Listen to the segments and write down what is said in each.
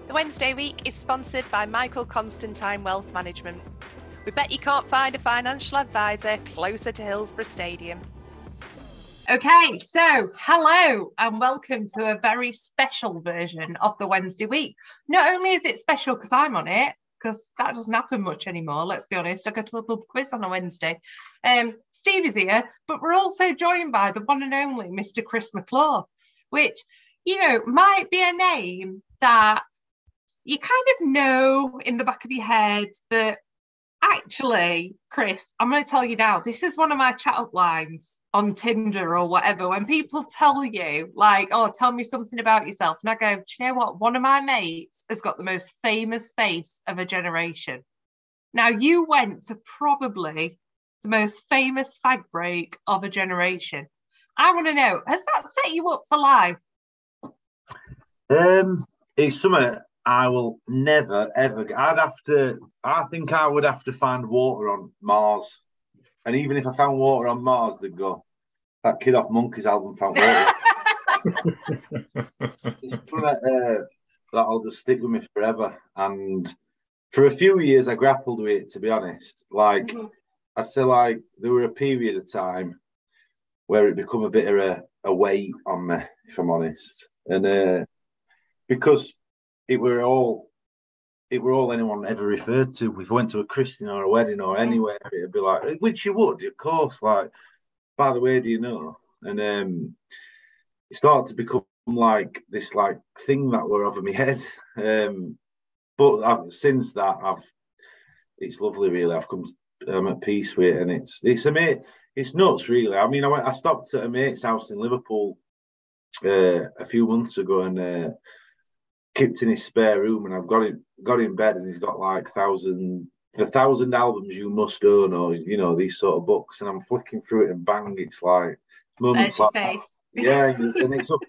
The Wednesday week is sponsored by Michael Constantine Wealth Management. We bet you can't find a financial advisor closer to Hillsborough Stadium. Okay, so hello and welcome to a very special version of the Wednesday week. Not only is it special because I'm on it, because that doesn't happen much anymore, let's be honest. I go to a pub quiz on a Wednesday. Steve is here, but we're also joined by the one and only Mr. Chris McClure, which, you know, might be a name that you kind of know in the back of your head, but actually, Chris, I'm going to tell you now, this is one of my chat-up lines on Tinder or whatever, when people tell you, like, oh, tell me something about yourself. And I go, do you know what? One of my mates has got the most famous face of a generation. Now, you went for probably the most famous fag break of a generation. I want to know, has that set you up for life? It's something I will never, ever get. I think I would have to find water on Mars. And even if I found water on Mars, they'd go, that Kid Off Monkey's album found water. It's something that'll just stick with me forever. And for a few years, I grappled with it, to be honest. Like, I'd say, like, there were a period of time where it become a bit of a weight on me, if I'm honest. And because it were all anyone ever referred to. If we went to a christening or a wedding or anywhere, it'd be like, which you would, of course. Like, by the way, do you know? And it started to become like this like thing that were over my head. But since that, it's lovely, really. I'm at peace with it, and it's nuts, really. I mean, I stopped at a mate's house in Liverpool a few months ago, and kept in his spare room, and I've got in bed, and he's got like 1,000 albums you must own, or you know, these sort of books, and I'm flicking through it, and bang, it's like moments like that. Yeah, and it's up,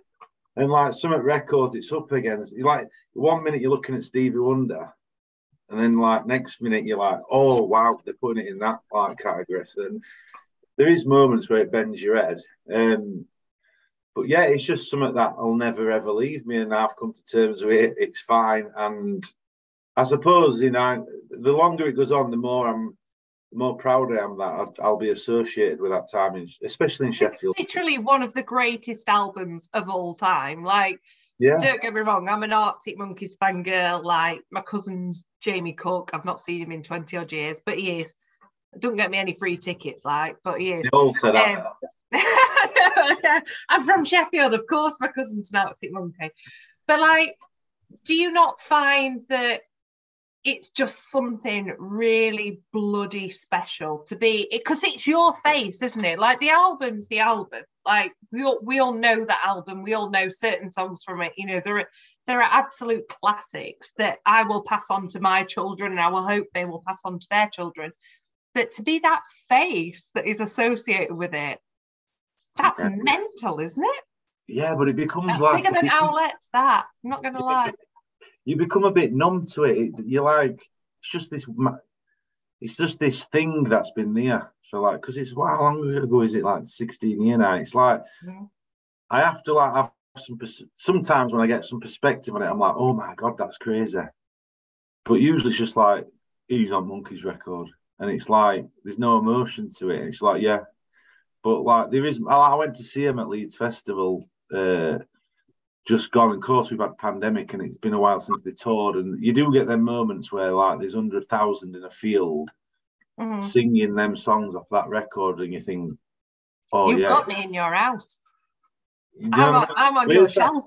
and like some at records, it's up again. It's like 1 minute you're looking at Stevie Wonder, and then like next minute you're like, oh wow, they're putting it in that like category. And there is moments where it bends your head. But yeah, it's just something that will never ever leave me, and I've come to terms with it. It's fine, and I suppose, you know, the longer it goes on, the more proud I am that I'll be associated with that time, especially in Sheffield. It's literally one of the greatest albums of all time. Like, yeah. Don't get me wrong, I'm an Arctic Monkeys fangirl. Like, my cousin's Jamie Cook. I've not seen him in 20 odd years, but he is. Don't get me any free tickets, like, but he is. They all said that. I'm from Sheffield, of course. My cousin's an Arctic Monkey, but like, do you not find that it's just something really bloody special to be? Because it's your face, isn't it? Like, the album's the album. Like, we all know that album. We all know certain songs from it. You know, there are absolute classics that I will pass on to my children, and I will hope they will pass on to their children. But to be that face that is associated with it, that's mental, isn't it? Yeah, but it becomes that's like bigger than Owlettes. That, I'm not going to lie. You become a bit numb to it. You're like, it's just this thing that's been there. So like, because it's, how long ago is it? Like 16 years now. It's like, I have to like have sometimes when I get some perspective on it, I'm like, oh my God, that's crazy. But usually it's just like, he's on Monkey's record. And it's like, there's no emotion to it. It's like, yeah. But like, there is, I went to see him at Leeds Festival just gone. Of course, we've had pandemic, and it's been a while since they toured. And you do get them moments where like there's 100,000 in a field singing them songs off that record, and you think, oh, you've got me in your house. I'm on your shelf.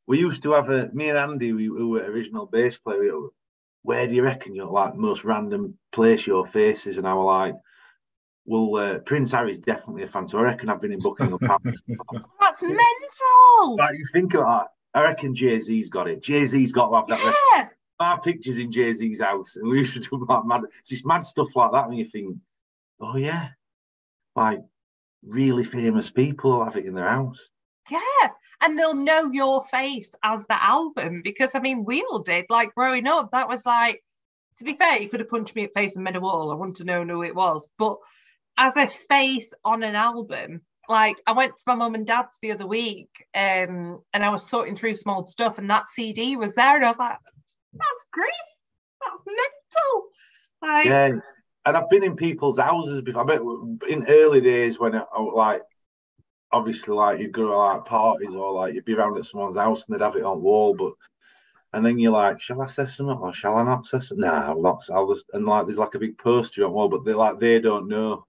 We used to have me and Andy, who were original bass player. Where do you reckon you're like most random place your face is? And I was like, well, Prince Harry's definitely a fan, so I reckon I've been in Buckingham Palace. That's mental. Like, you think of that, I reckon Jay-Z's got it. Jay-Z's got to have that record. Our pictures in Jay-Z's house, and we used to do like mad. It's just mad stuff like that when you think, oh yeah, like really famous people will have it in their house. Yeah, and they'll know your face as the album, because I mean, we all did. Like, growing up, that was like, to be fair, you could have punched me at face and made a wall. I want to know who it was, but as a face on an album, like, I went to my mum and dad's the other week, and I was sorting through some old stuff, and that CD was there, and I was like, that's grief. That's mental. Like, yeah, and I've been in people's houses before. I bet in early days when I like, obviously, like you'd go to like parties or like you'd be around at someone's house and they'd have it on wall, but and then you're like, shall I say something or shall I not say something? Nah, I'll not. I'll just and like there's like a big poster on wall, but they don't know.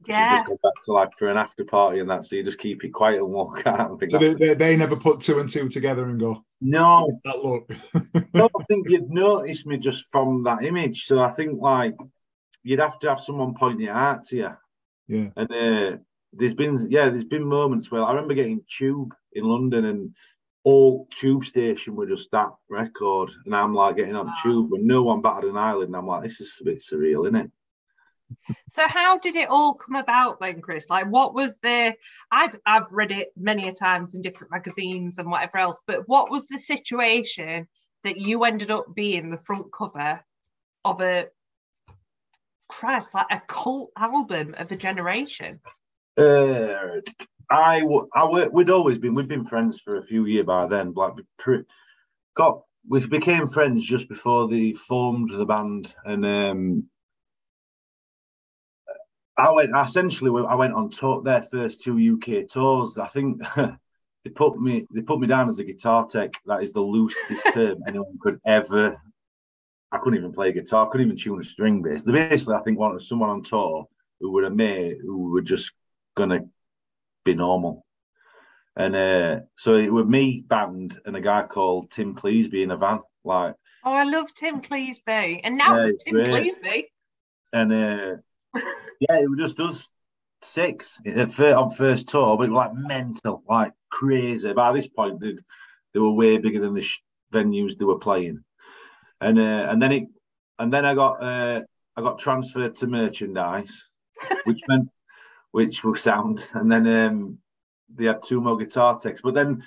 yeah. You just go back to like for an after party and that, so you just keep it quiet and walk out. And think so they never put two and two together and go, no, that look. no, I think you'd notice me just from that image. So I think like you'd have to have someone pointing it out to you. Yeah. And there's been moments where I remember getting Tube in London and all Tube station were just that record, and I'm like getting on Tube and no one batted an eyelid, and I'm like, this is a bit surreal, isn't it? So how did it all come about then, Chris? Like, what was I've read it many a times in different magazines and whatever else, but what was the situation that you ended up being the front cover of like a cult album of a generation? We'd been friends for a few years by then. Like we became friends just before they formed the band, and I went on tour, their first 2 UK tours. I think they put me down as a guitar tech. That is the loosest term anyone could ever. I couldn't even play guitar. Couldn't even tune a string bass. They basically, I think, wanted someone on tour who were a mate who were just gonna be normal. And so it was me, band, and a guy called Tim Cleesby in a van. Like, oh, I love Tim Cleesby, and now Tim Cleesby. And yeah, it was just us six on first tour, but it was like mental, like crazy. By this point, they were way bigger than the venues they were playing. And then I got transferred to merchandise, which was sound. And then they had two more guitar techs. But then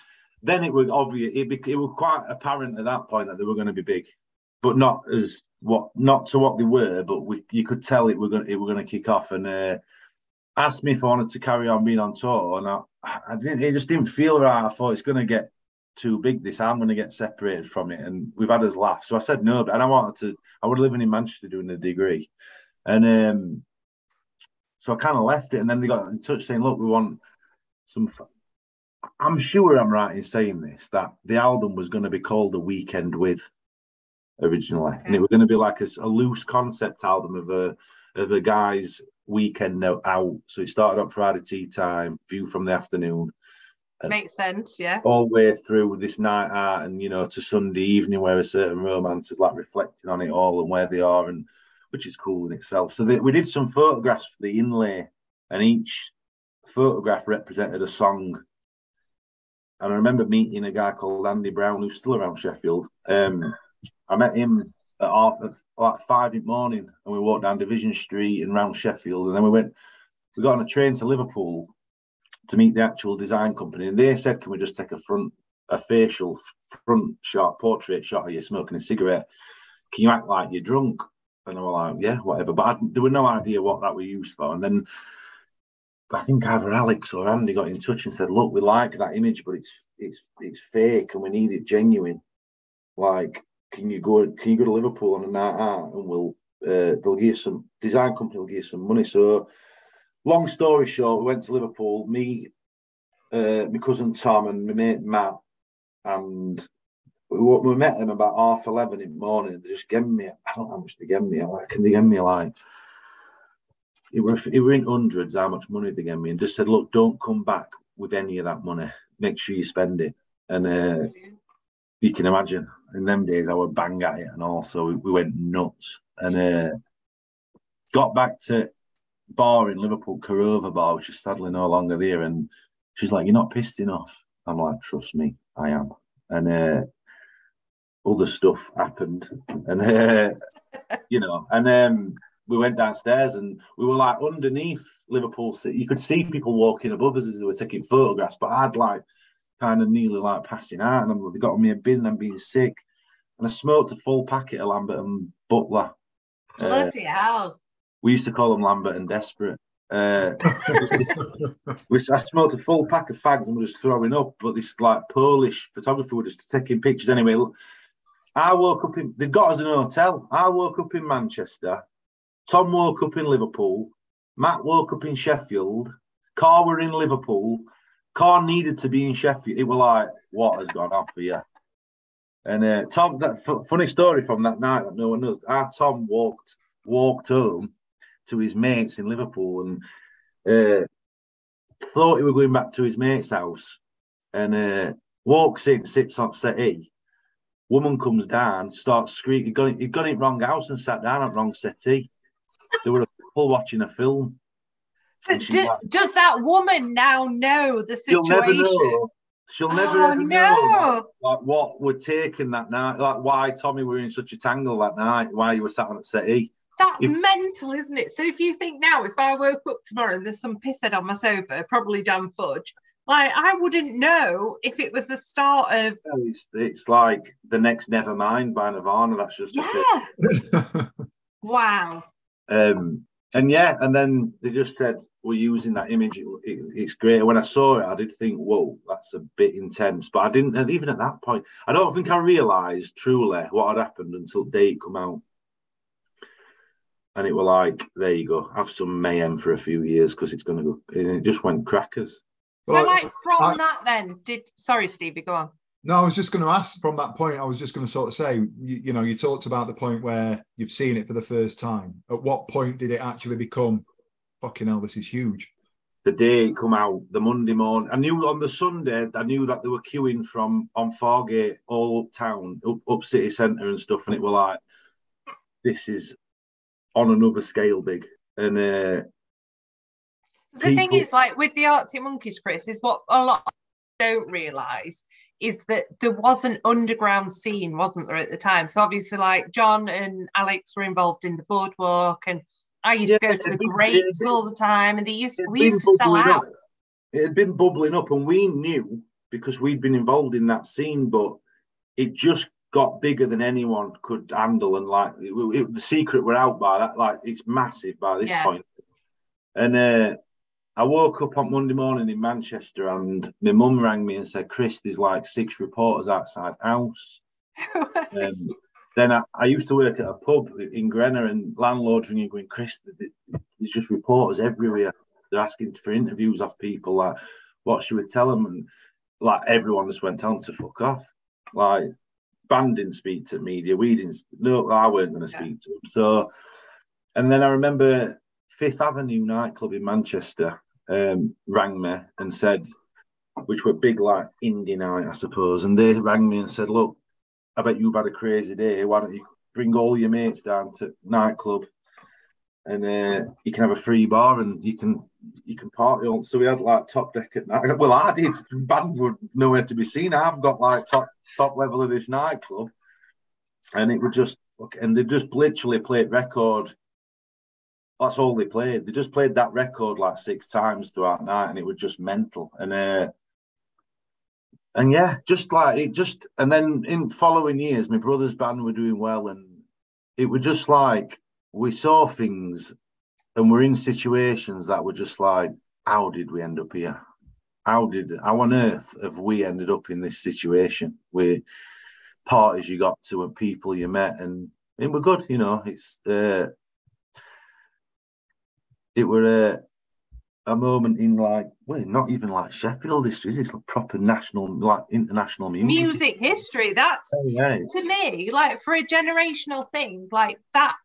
it was obvious. It was quite apparent at that point that they were going to be big, but not to what they were. But you could tell it were going to kick off. And asked me if I wanted to carry on being on tour, and I didn't. It just didn't feel right. I thought it's going to get too big. I'm going to get separated from it, and we've had us laugh. So I said no, and I wanted to. I was living in Manchester doing a degree, and so I kind of left it. And then they got in touch saying, "Look, we want some." I'm sure I'm right in saying this, that the album was going to be called "A Weekend With" originally, and it was going to be like a loose concept album of a guy's weekend out. So it started on Friday tea time, view from the afternoon. Makes sense, yeah. All the way through this night out, and to Sunday evening, where a certain romance is like reflecting on it all and where they are, and which is cool in itself. So we did some photographs for the inlay, and each photograph represented a song. And I remember meeting a guy called Andy Brown, who's still around Sheffield. I met him at 5 in the morning, and we walked down Division Street and round Sheffield, and then we got on a train to Liverpool to meet the actual design company, and they said, "Can we just take a facial front shot, portrait shot of you smoking a cigarette? Can you act like you're drunk?" And I was like, "Yeah, whatever." But there was no idea what that was used for. And then I think either Alex or Andy got in touch and said, "Look, we like that image, but it's fake, and we need it genuine. Like, can you go to Liverpool on a night out, and they'll give you some design company will give you some money." So, long story short, we went to Liverpool. Me, my cousin Tom, and my mate Matt, and we met them about 11:30 in the morning. They just gave me, I don't know how much they gave me. I reckon they gave me like, it were in hundreds how much money they gave me, and just said, "Look, don't come back with any of that money. Make sure you spend it." And you can imagine, in them days, I would bang at it and all. So we went nuts, and got back to bar in Liverpool, Corova Bar, which is sadly no longer there. And she's like, "You're not pissed enough." I'm like, "Trust me, I am." And other stuff happened, and and we went downstairs, and we were like underneath Liverpool City. You could see people walking above us as they were taking photographs, but I'd like kind of nearly like passing out, and they got me a bin and being sick, and I smoked a full packet of Lambert and Butler. Bloody hell. We used to call them Lambert and Desperate. I smoked a full pack of fags and was just throwing up, but this like Polish photographer was just taking pictures anyway. I woke up they got us in a hotel. I woke up in Manchester. Tom woke up in Liverpool. Matt woke up in Sheffield. Carr were in Liverpool. Carr needed to be in Sheffield. It was like, what has gone on for you? And Tom, that funny story from that night that no one knows. Our Tom walked home to his mates in Liverpool and thought he was going back to his mate's house, and walks in, sits on settee. Woman comes down, starts screaming. He'd got it wrong house and sat down at wrong settee. They were a couple watching a film. Does that woman now know the situation? She'll never ever know like what were taken that night, like why Tommy were in such a tangle that night, why you were sat on the settee. That's mental, isn't it? So if you think now, if I woke up tomorrow and there's some pisshead on my sofa, probably Dan Fudge, like I wouldn't know if it was the start of. It's like the next Nevermind by Nirvana. That's just wow. And then they just said we're using that image. It's great. When I saw it, I did think, whoa, that's a bit intense. But I didn't, even at that point, I don't think I realised truly what had happened until Date come out. And it were like, there you go, have some mayhem for a few years because it's going to go. And it just went crackers. So, like, from that then, sorry, Stevie, go on. No, I was just going to ask from that point, I was just going to sort of say, you talked about the point where you've seen it for the first time. At what point did it actually become, fucking hell, this is huge? The day it come out, the Monday morning. I knew on the Sunday, I knew that they were queuing on Fargate all uptown, up city centre and stuff. And it were like, this is on another scale big. And the thing is, like with the Arctic Monkeys, Chris, is what a lot of people don't realise is that there was an underground scene, wasn't there, at the time? So obviously, like John and Alex were involved in the boardwalk, and I used to go to the Grapes all the time, and we used to sell out. It had been bubbling up, and we knew because we'd been involved in that scene, but it just got bigger than anyone could handle, and like the secret were out by that. Like it's massive by this point. And I woke up on Monday morning in Manchester, and my mum rang me and said, "Chris, there's like 6 reporters outside house." Then I used to work at a pub in Grenna, and landlords ringing, going, "Chris, there's just reporters everywhere. They're asking for interviews of people. Like, what should we tell them?" And like everyone just went, "Tell them to fuck off." Like. Band didn't speak to media. We didn't. No, I weren't going to speak to them. So, and then I remember Fifth Avenue nightclub in Manchester rang me and said, which were big like indie night, I suppose. And they rang me and said, "Look, I bet you've had a crazy day. Why don't you bring all your mates down to nightclub, and you can have a free bar and you can party on." So we had like top deck at night. Well, I did. Band were nowhere to be seen. I've got like top level of this nightclub, and it would just, and they just literally played record. That's all they played. They just played that record like 6 times throughout the night, and it was just mental. And yeah, just like it just, and then in following years, my brother's band were doing well, and it was just like we saw things and we're in situations that were just like, how did we end up here? How on earth have we ended up in this situation with parties you got to and people you met? And it were good, it's it were a moment in like, well, not even like Sheffield history, it's like proper national, like international music history. That's to me, like for a generational thing, like that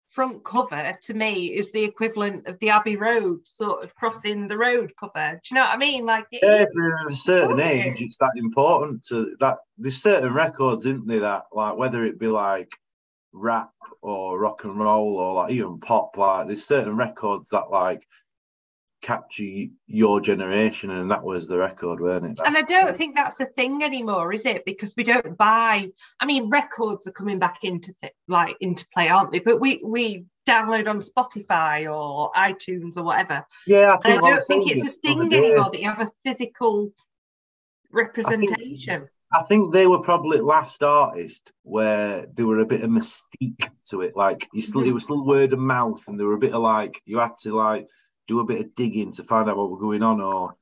front cover to me is the equivalent of the Abbey Road sort of crossing the road cover. Do you know what I mean? Like for a certain age, it's that important to that. There's certain records, isn't there, that like whether it be like rap or rock and roll or like even pop, like there's certain records that like capture your generation, and that was the record, weren't it? And I don't think that's a thing anymore, is it? Because we don't buy. I mean, records are coming back into play, aren't they? But we download on Spotify or iTunes or whatever. Yeah, I don't think it's a thing anymore that you have a physical representation. I think they were probably last artist where there were a bit of mystique to it. Like it was still word of mouth, and there were a bit of like you had to like do a bit of digging to find out what was going on. Or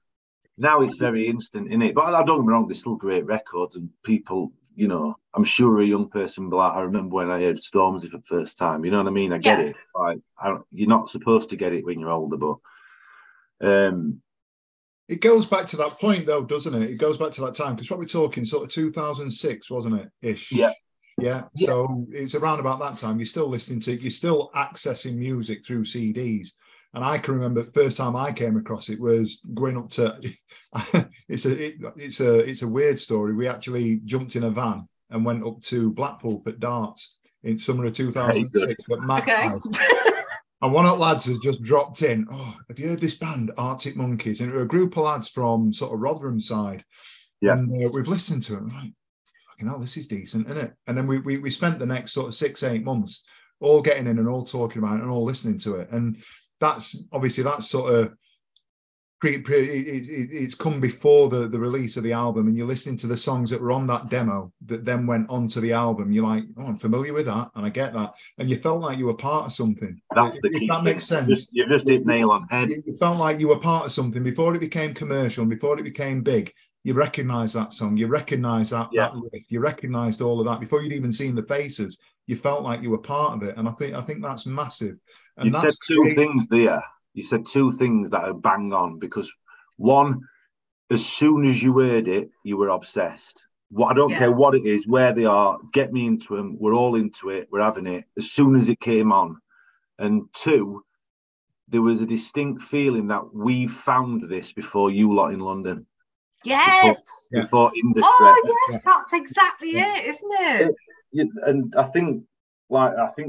now it's very instant, innit? But I don't get me wrong, there's still great records and people, you know, I'm sure a young person will be like, I remember when I heard Stormzy for the first time. You know what I mean? I get it. Like, you're not supposed to get it when you're older, but it goes back to that point, though, doesn't it? It goes back to that time, because what we're talking, sort of 2006, wasn't it? Ish. Yeah. Yeah. So it's around about that time. You're still listening to, you're still accessing music through CDs. And I can remember the first time I came across it was going up to. It's a weird story. We actually jumped in a van and went up to Blackpool at darts in summer of 2006 at Magpies. And one of the lads has just dropped in. Oh, have you heard this band, Arctic Monkeys? And it were a group of lads from sort of Rotherham side. Yeah. And we've listened to it. Right, fucking hell, this is decent, isn't it? And then we spent the next sort of 6-8 months all getting in and all talking about it and all listening to it. And that's obviously that's sort of it's come before the release of the album, and you're listening to the songs that were on that demo that then went onto the album. You're like, oh, I'm familiar with that, and I get that, and you felt like you were part of something. That's the key. If that makes sense. You've just hit nail on head. You felt like you were part of something before it became commercial, and before it became big. You recognised that song, you recognised that riff, you recognised all of that before you'd even seen the faces. You felt like you were part of it, and I think that's massive. And you said two things there. You said two things that are bang on, because one, as soon as you heard it, you were obsessed. I don't care what it is, where they are, get me into them. We're all into it. We're having it as soon as it came on. And two, there was a distinct feeling that we found this before you lot in London. Yes. Before industry. Oh, yes, that's exactly it, isn't it? And I think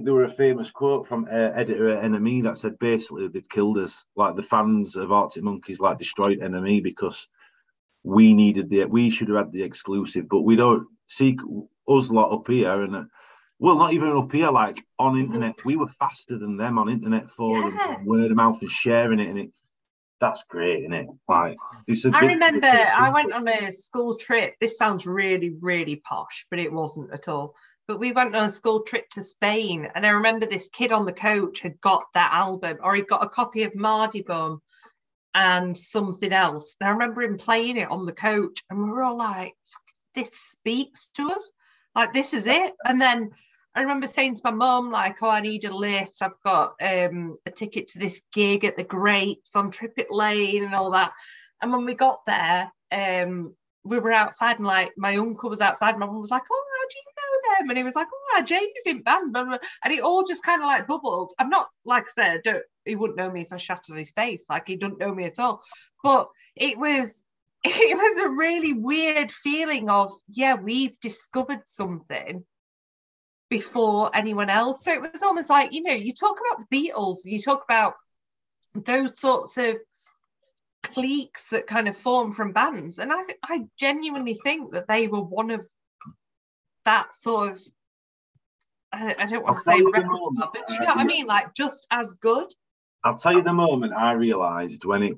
there were a famous quote from editor at NME that said basically they'd killed us. Like the fans of Arctic Monkeys destroyed NME because we should have had the exclusive, but we don't seek us lot up here and well, not even up here, like on internet. We were faster than them on internet forums, word of mouth and sharing it, and that's great, isn't it? Like, I remember I went on a school trip. This sounds really, really posh, but it wasn't at all. But we went on a school trip to Spain, and I remember this kid on the coach had got that album, or he'd got a copy of Mardy Bum and something else. And I remember him playing it on the coach, and we were all like, this speaks to us. Like, this is it. And then I remember saying to my mum, like, oh, I need a lift. I've got a ticket to this gig at the Grapes on Trippett Lane and all that. And when we got there, we were outside, and like my uncle was outside. My mum was like, oh, how do you know them? And he was like, oh, James in band. And it all just kind of like bubbled. I'm not, like I said, he wouldn't know me if I shat on his face. Like, he doesn't know me at all. But it was a really weird feeling of, we've discovered something before anyone else. So it was almost like, you talk about the Beatles, you talk about those sorts of cliques that kind of form from bands, and I genuinely think that they were one of that sort of, I don't want to say repertoire, but you know what I mean, like just as good. I'll tell you the moment I realised when it,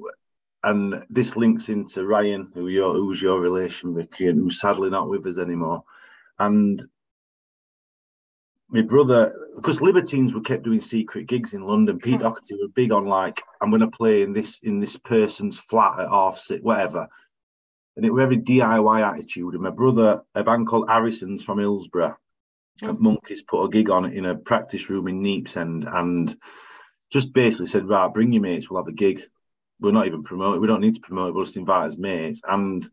and this links into Ryan, who's your relation, Vicky, and who's sadly not with us anymore, and my brother, because Libertines were kept doing secret gigs in London. Pete Doherty were big on like, I'm going to play in this person's flat at 6:30, whatever. And it was very DIY attitude. And my brother, a band called Harrison's from Hillsborough, at Monkeys, put a gig on in a practice room in Neepsend, and just basically said, right, bring your mates, we'll have a gig. We're not even promoting. We don't need to promote it. We'll just invite as mates. And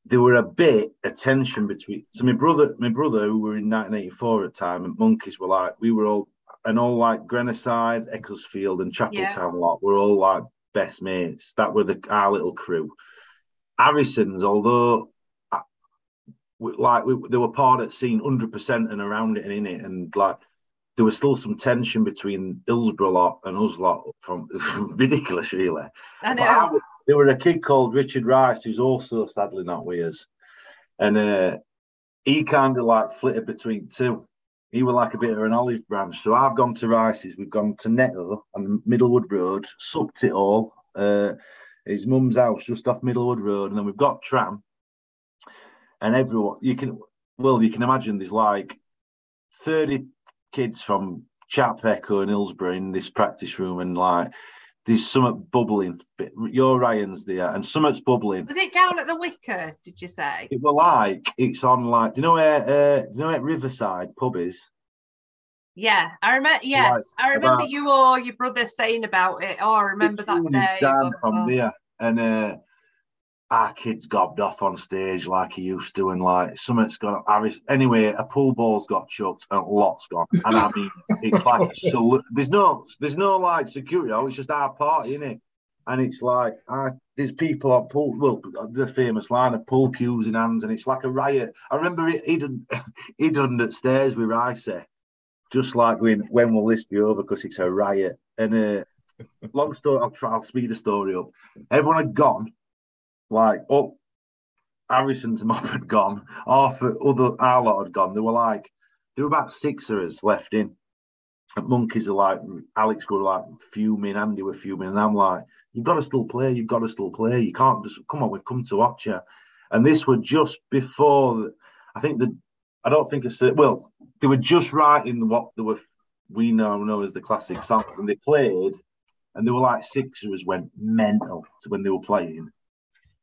there were a bit of tension between. So my brother, who were in 1984 at the time, and Monkeys were like, we were all, and all like Grenoside, Ecclesfield, and Chapeltown lot were all like best mates. That were our little crew. Harrison's, although they were part of the scene 100% and around it and in it, and like there was still some tension between Hillsborough lot and us lot from ridiculous, really. I know. There were a kid called Richard Rice, who's also sadly not with us. And he kind of like flitted between two. He was like a bit of an olive branch. So I've gone to Rice's, we've gone to Netto on Middlewood Road, sucked it all. His mum's house just off Middlewood Road. And then we've got tram. And everyone, you can imagine there's like 30 kids from Chap, Echo and Hillsborough in this practice room, and like there's something bubbling. Your Ryan's there, and something's bubbling. Was it down at the Wicker? Did you say? It were like it's on like. Do you know where Riverside pub is? Yeah, I remember. Yes, like, I remember you or your brother saying about it. Oh, I remember that day. Down from there, and our kid's gobbed off on stage like he used to, and like something's gone. Anyway, a pool ball's got chucked and a lot's gone, and I mean, it's like there's no like security. Oh, it's just our party, innit? And it's like there's people on pool. Well, the famous line of pool cues in hands, and it's like a riot. I remember he done at stairs with Rice. Just like when will this be over? Because it's a riot. And long story, I'll speed the story up. Everyone had gone. Like, Harrison's mob had gone. Our lot had gone. There were about 6 of us left in. And Monkeys are like, Alex were like fuming, Andy were fuming. And I'm like, you've got to still play. You've got to still play. You can't just, come on, we've come to watch you. And this was just before, they were just writing what we now know as the classic songs, and they played, and there were like 6 of us went mental when they were playing.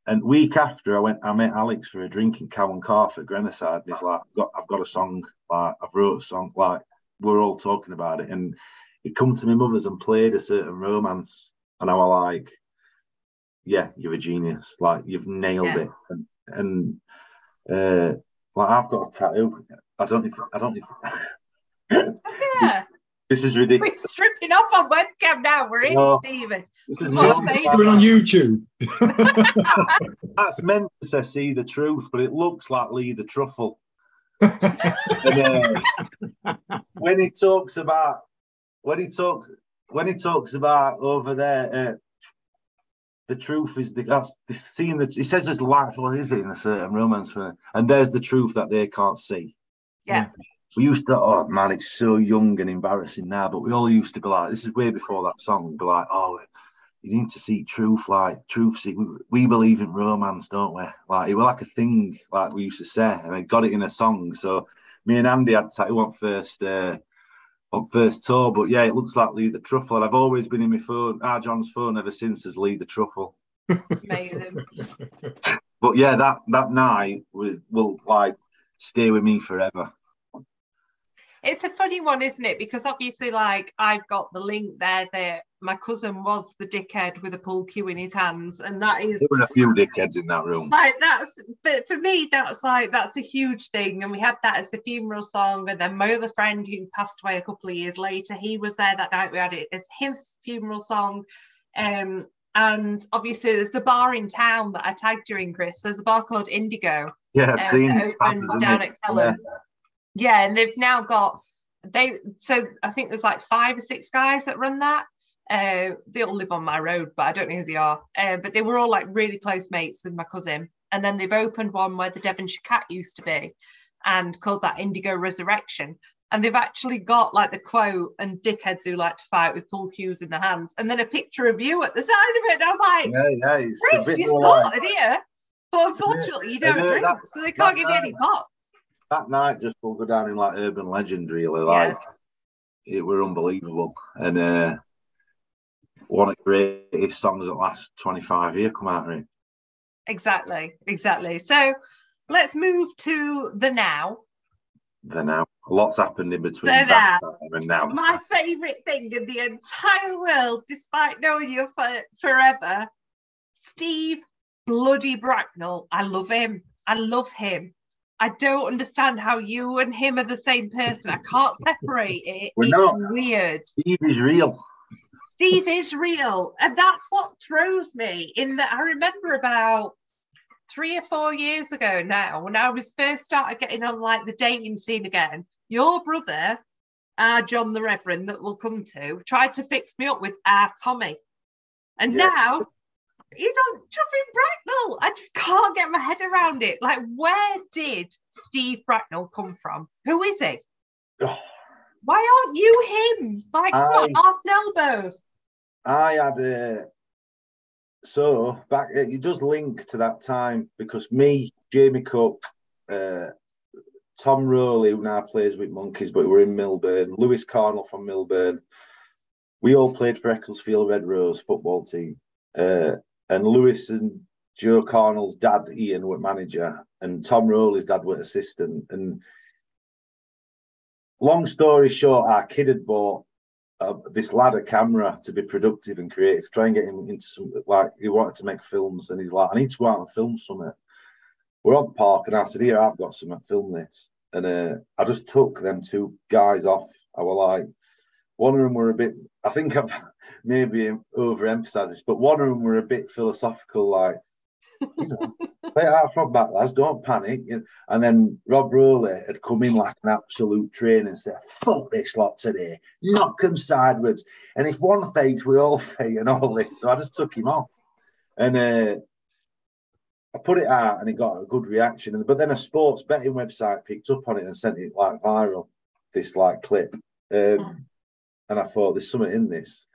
And week after, I met Alex for a drink in Cowan Calf at Grenoside, and he's like, I've got a song, like I've wrote a song, like we're all talking about it, and he come to my mother's and played A Certain Romance, and I was like, yeah, you're a genius, like you've nailed it, and like I've got a tattoo. I don't know. Yeah. This is ridiculous. We're stripping off on webcam now. We're in, Stephen. This is going on YouTube. That's meant to say See the Truth, but it looks like Lee the Truffle. And, when he talks about over there, the truth is seeing that he says there's life. What is it in A Certain Romance? And there's the truth that they can't see. Yeah. We used to, oh man, it's so young and embarrassing now, but we all used to be like, this is way before that song, be like, oh, you need to seek truth, like truth. We believe in romance, don't we? Like it was like a thing, like we used to say, and I got it in a song. So me and Andy had tattoo on first tour, but yeah, it looks like Lee the Truffle. And I've always been in my phone, John's phone ever since as Lee the Truffle. Amazing. But yeah, that night will like stay with me forever. It's a funny one, isn't it? Because obviously, like, I've got the link there that my cousin was the dickhead with a pool cue in his hands, and that is... There were a few dickheads in that room. Like, but for me, that's a huge thing, and we had that as the funeral song, and then my other friend who passed away a couple of years later, he was there that night, we had it as his funeral song, and obviously there's a bar in town that I tagged you in, Chris. There's a bar called Indigo. Yeah, I've seen it. Down at Kelham. Yeah, and they've now got so I think there's like 5 or 6 guys that run that. They all live on my road, but I don't know who they are. But they were all like really close mates with my cousin. And then they've opened one where the Devonshire Cat used to be, and called that Indigo Resurrection. And they've actually got like the quote, and dickheads who like to fight with pool cues in their hands, and then a picture of you at the side of it. And I was like, Chris, you're sorted here. But unfortunately, you don't drink, so they can't give you any pop. That night just will go down in like urban legend, really. Like it were unbelievable, and one of the greatest songs that last 25 years come out of it. Exactly. So let's move to the now. The now. Lots happened in between that time and now. My favourite thing in the entire world, despite knowing you forever, Steve bloody Bracknall. I love him. I don't understand how you and him are the same person. I can't separate it. It's weird. Steve is real. And that's what throws me in that. I remember about 3 or 4 years ago now, when I was first started getting on like the dating scene again, your brother, John the Reverend, that we'll come to, tried to fix me up with Tommy. And now he's on chuffing Bracknall. I just can't get my head around it. Like, where did Steve Bracknall come from? Who is he? Why aren't you him? Like, come on, arse and elbows. I had so back. It does link to that time because me, Jamie Cook, Tom Rowley, who now plays with Monkeys, but we're in Milburn. Lewis Carnell from Milburn. we all played for Ecclesfield Red Rose football team. And Lewis and Joe Cornell's dad, Ian, were manager, and Tom Rowley's dad was assistant. And long story short, our kid had bought this lad a camera to be productive and creative, to try and get him into something. Like, he wanted to make films, and he's like, I need to go out and film something. We're on the park, and I said, here, I've got something, film this. And I just took them two guys off. I was like, one of them were a bit, I think I've maybe overemphasized this, but one of them were a bit philosophical, like, you know, play it out from back, lads, don't panic. And then Rob Rowley had come in like an absolute train and said, fuck this lot today, knock them sideways. And if one fakes, we all fake and all this. So I just took him off. And I put it out and it got a good reaction. But then a sports betting website picked up on it and sent it like viral, this like clip. And I thought, there's something in this.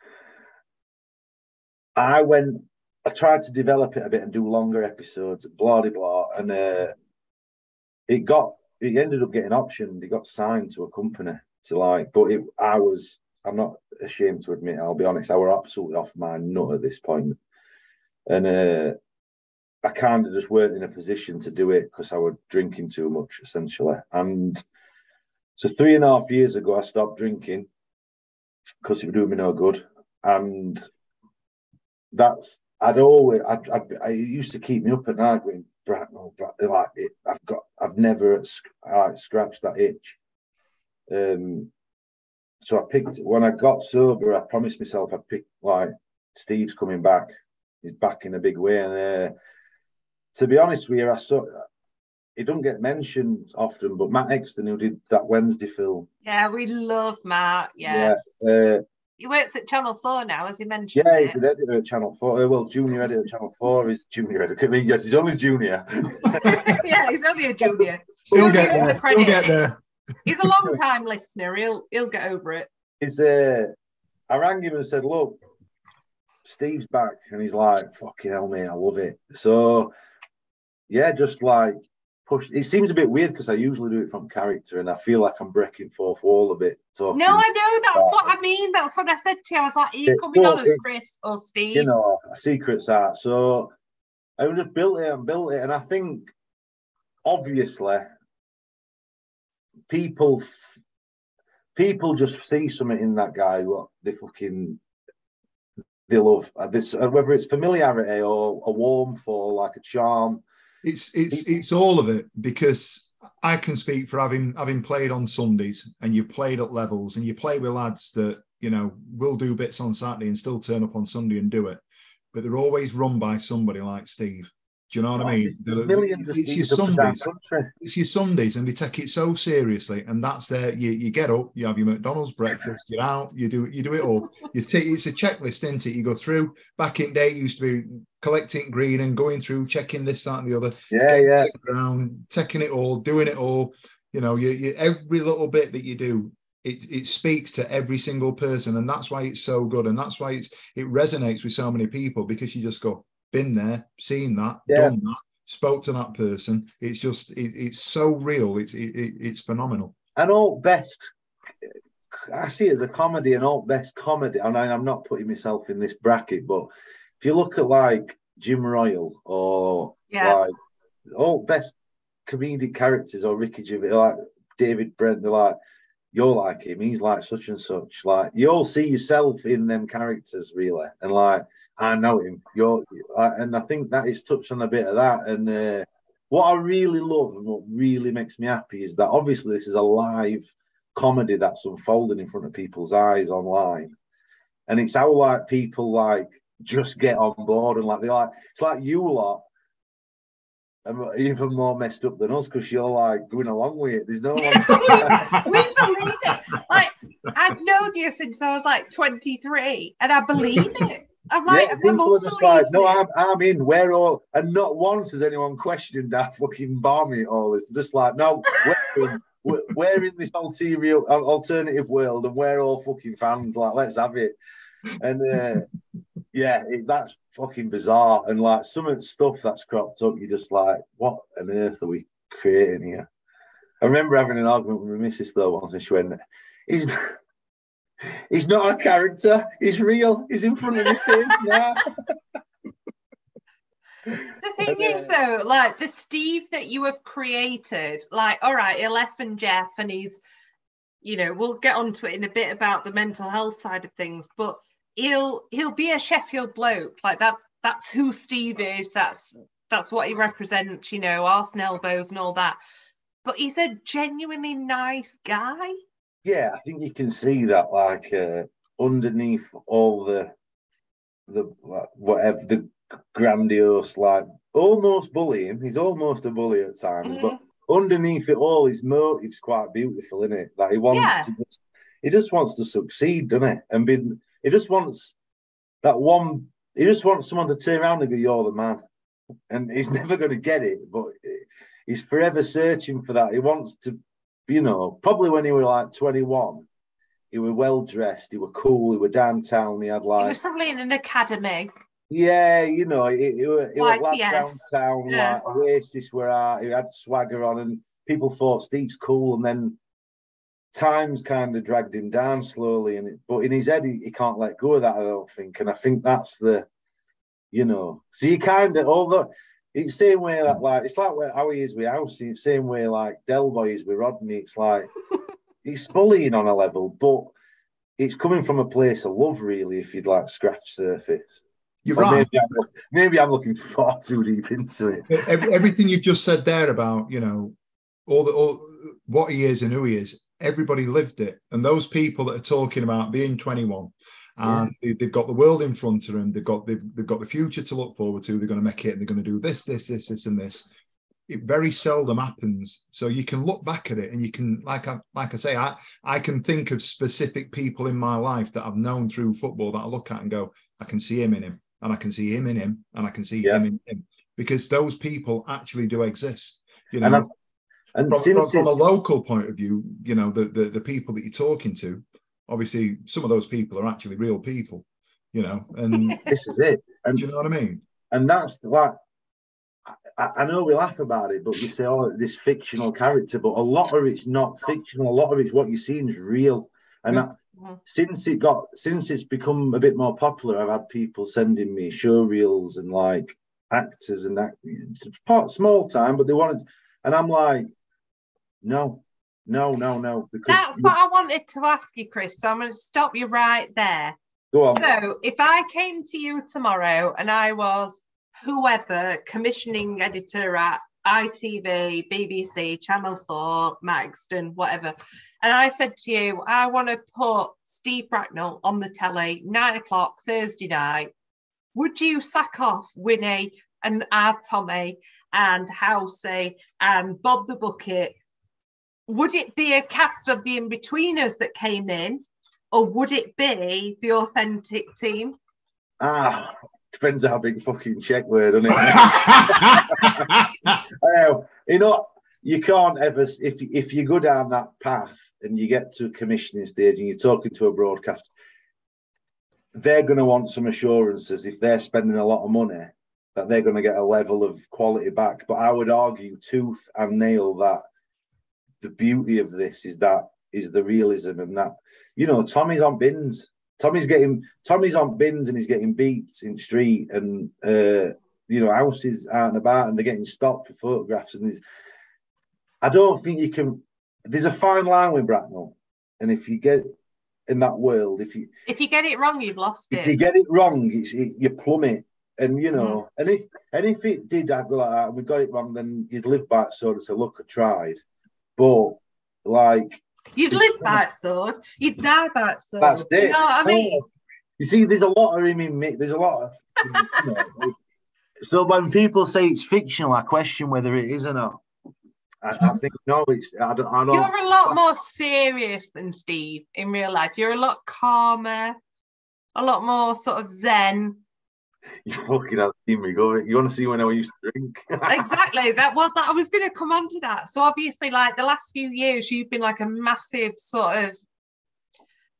I tried to develop it a bit and do longer episodes, blah, blah, blah. And it ended up getting optioned. It got signed to a company to like, but I'm not ashamed to admit, I'll be honest, I were absolutely off my nut at this point. And I kind of just weren't in a position to do it because I was drinking too much, essentially. And so 3.5 years ago, I stopped drinking because it was doing me no good. And that's, it used to keep me up at night going, Bracknall, like it, I've never scratched that itch. So I picked, when I got sober, I promised myself I'd pick, like, Steve's coming back. He's back in a big way. And to be honest with you, it doesn't get mentioned often, but Matt Exton, who did that Wednesday film. Yeah, we love Matt. Yes. Yeah. He works at Channel 4 now, as he mentioned. Yeah, he's an editor at Channel 4. Well, junior editor at Channel 4 is junior editor. I mean, yes, he's only junior. Yeah, he's only a junior. He'll get there. He'll get there. He's a long-time listener. He'll get over it. I rang him and said, look, Steve's back. And he's like, fucking hell, mate, I love it. So, yeah, just like, push. It seems a bit weird because I usually do it from character, and I feel like I'm breaking fourth wall a bit. No, I know, that's what I mean. That's what I said to you. I was like, are you coming on as Chris or Steve? You know, secrets are. So I just built it, and I think obviously people just see something in that guy what they love. This, whether it's familiarity or a warmth or like a charm. It's all of it, because I can speak for having played on Sundays, and you played at levels, and you play with lads that, you know, will do bits on Saturday and still turn up on Sunday and do it, but they're always run by somebody like Steve. Do you know what I mean? It's your Sundays. It's your Sundays, and they take it so seriously. And that's there. You get up, you have your McDonald's breakfast, you're out, you do it all. It's a checklist, isn't it? You go through. Back in day, it used to be collecting green and going through, checking this, that, and the other. Yeah. Ground, checking it all, doing it all. You know, you every little bit that you do, it speaks to every single person, and that's why it's so good, and that's why it resonates with so many people, because you just go, been there, seen that, done that, spoke to that person. It's just, it's so real. It's phenomenal. And Alt Best, I see it as a comedy, an Alt Best comedy. And I'm not putting myself in this bracket, but if you look at like Jim Royal or like Alt Best comedic characters, or Ricky Gervais, like David Brent, they're like, you're like him, he's like such and such. Like, you all see yourself in them characters, really. And like, I know him. And I think that is touched on a bit of that. And what I really love and what really makes me happy is that obviously this is a live comedy that's unfolding in front of people's eyes online, and it's how like people like just get on board, and like it's like you lot are even more messed up than us, because you're like going along with it. There's no one. We believe it. Like, I've known you since I was like 23, and I believe it. I'm like, people are just like, no, I'm in. We're all, and not once has anyone questioned our fucking barmy all this. Just like, no, we're in this alternative world, and we're all fucking fans. Like, let's have it. And that's fucking bizarre. And like some of the stuff that's cropped up, you're just like, what on earth are we creating here? I remember having an argument with my missus though once, and she went, He's not a character. He's real. He's in front of my face now. The thing is, though, like the Steve that you have created, like, all right, he'll F and Jeff, and he's, you know, we'll get onto it in a bit about the mental health side of things, but he'll be a Sheffield bloke, like that. That's who Steve is. That's what he represents, you know, arse and elbows and all that. But he's a genuinely nice guy. Yeah, I think you can see that, like, underneath all the like, whatever, the grandiose, like, almost bullying. He's almost a bully at times, but underneath it all, his motive's quite beautiful, isn't it? Like, he just wants to succeed, doesn't he? And he just wants he just wants someone to turn around and go, "You're the man." And he's never going to get it, but he's forever searching for that. He wants to, you know, probably when he was like 21, he was well dressed, he was cool, he was downtown, he had like... He was probably in an academy. Yeah, you know, he was like downtown, yeah. like Oasis were out, he had swagger on, and people thought Steve's cool, and then times kind of dragged him down slowly, but in his head, he can't let go of that, I don't think, and I think that's the... You know, so you kind of, although it's the same way that, like, it's like how he is with House, it's the same way like Del Boy is with Rodney. It's like, it's bullying on a level, but it's coming from a place of love, really, if you'd like scratch surface. You're right. Maybe I'm looking far too deep into it. Everything you've just said there about, you know, all what he is and who he is, everybody lived it. And those people that are talking about being 21, and they've got the world in front of them. They've got the future to look forward to. They're going to make it. And they're going to do this, and this. It very seldom happens. So you can look back at it, and you can, like I say, I can think of specific people in my life that I've known through football that I look at and go, I can see him in him, and I can see him in him, and I can see him in him, because those people actually do exist. You know, and from a local point of view, you know, the people that you're talking to. Obviously, some of those people are actually real people, you know, and this is it. And do you know what I mean? And that's like, I know we laugh about it, but we say, oh, this fictional character, but a lot of it's not fictional. A lot of it's what you're seeing is real. And since it's become a bit more popular, I've had people sending me show reels and like actors and that small time, but they wanted, and I'm like, no. Because that's what I wanted to ask you, Chris. So I'm going to stop you right there. Go on. So if I came to you tomorrow and I was whoever, commissioning editor at ITV, BBC, Channel 4, Maxton, whatever, and I said to you, I want to put Steve Bracknall on the telly, 9:00 Thursday night, would you sack off Winnie and our Tommy and Housey and Bob the Bucket? Would it be a cast of the in-betweeners that came in, or would it be the authentic team? Depends how big fucking check word, doesn't it? You know, you can't ever, if you go down that path and you get to a commissioning stage and you're talking to a broadcaster, they're going to want some assurances if they're spending a lot of money that they're going to get a level of quality back. But I would argue tooth and nail that the beauty of this is the realism, and that, you know, Tommy's on bins. Tommy's on bins and he's getting beats in the street, and you know, houses out and about, and they're getting stopped for photographs. And I don't think you can. There's a fine line with Bracknall, and if you get in that world, if you get it wrong, you've lost it. If you get it wrong, you plummet. And you know, and if it did go like that, and we got it wrong, then you'd live by it, sort of say, look, I tried. But like, you'd live by it, sword. You'd die by it, sword. That's it. You know what I mean? You see, there's a lot of him in me. There's a lot of. You know, so when people say it's fictional, I question whether it is or not. I think no, it's. I don't. You're a lot more serious than Steve in real life. You're a lot calmer, a lot more sort of zen. You fucking have seen me go. You want to see when I used to drink? Exactly. That I was going to come on to that. So obviously, like the last few years, you've been like a massive sort of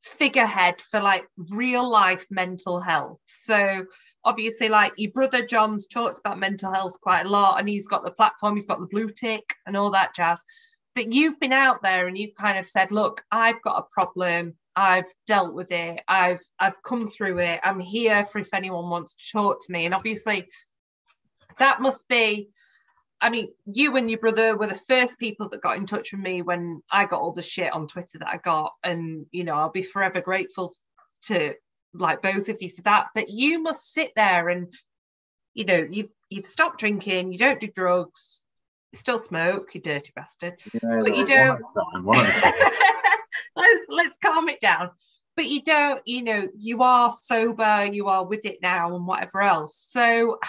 figurehead for like real life mental health. So obviously, like your brother John's talked about mental health quite a lot, and he's got the platform, he's got the blue tick and all that jazz. But you've been out there and you've kind of said, look, I've got a problem. I've dealt with it. I've come through it. I'm here for if anyone wants to talk to me. And obviously, that must be. I mean, you and your brother were the first people that got in touch with me when I got all the shit on Twitter that I got. And, you know, I'll be forever grateful to like both of you for that. But you must sit there and, you know, you've stopped drinking, you don't do drugs, you still smoke, you dirty bastard. Yeah, but you don't. One at a time. Let's calm it down. But you don't, you know, you are sober, you are with it now and whatever else. So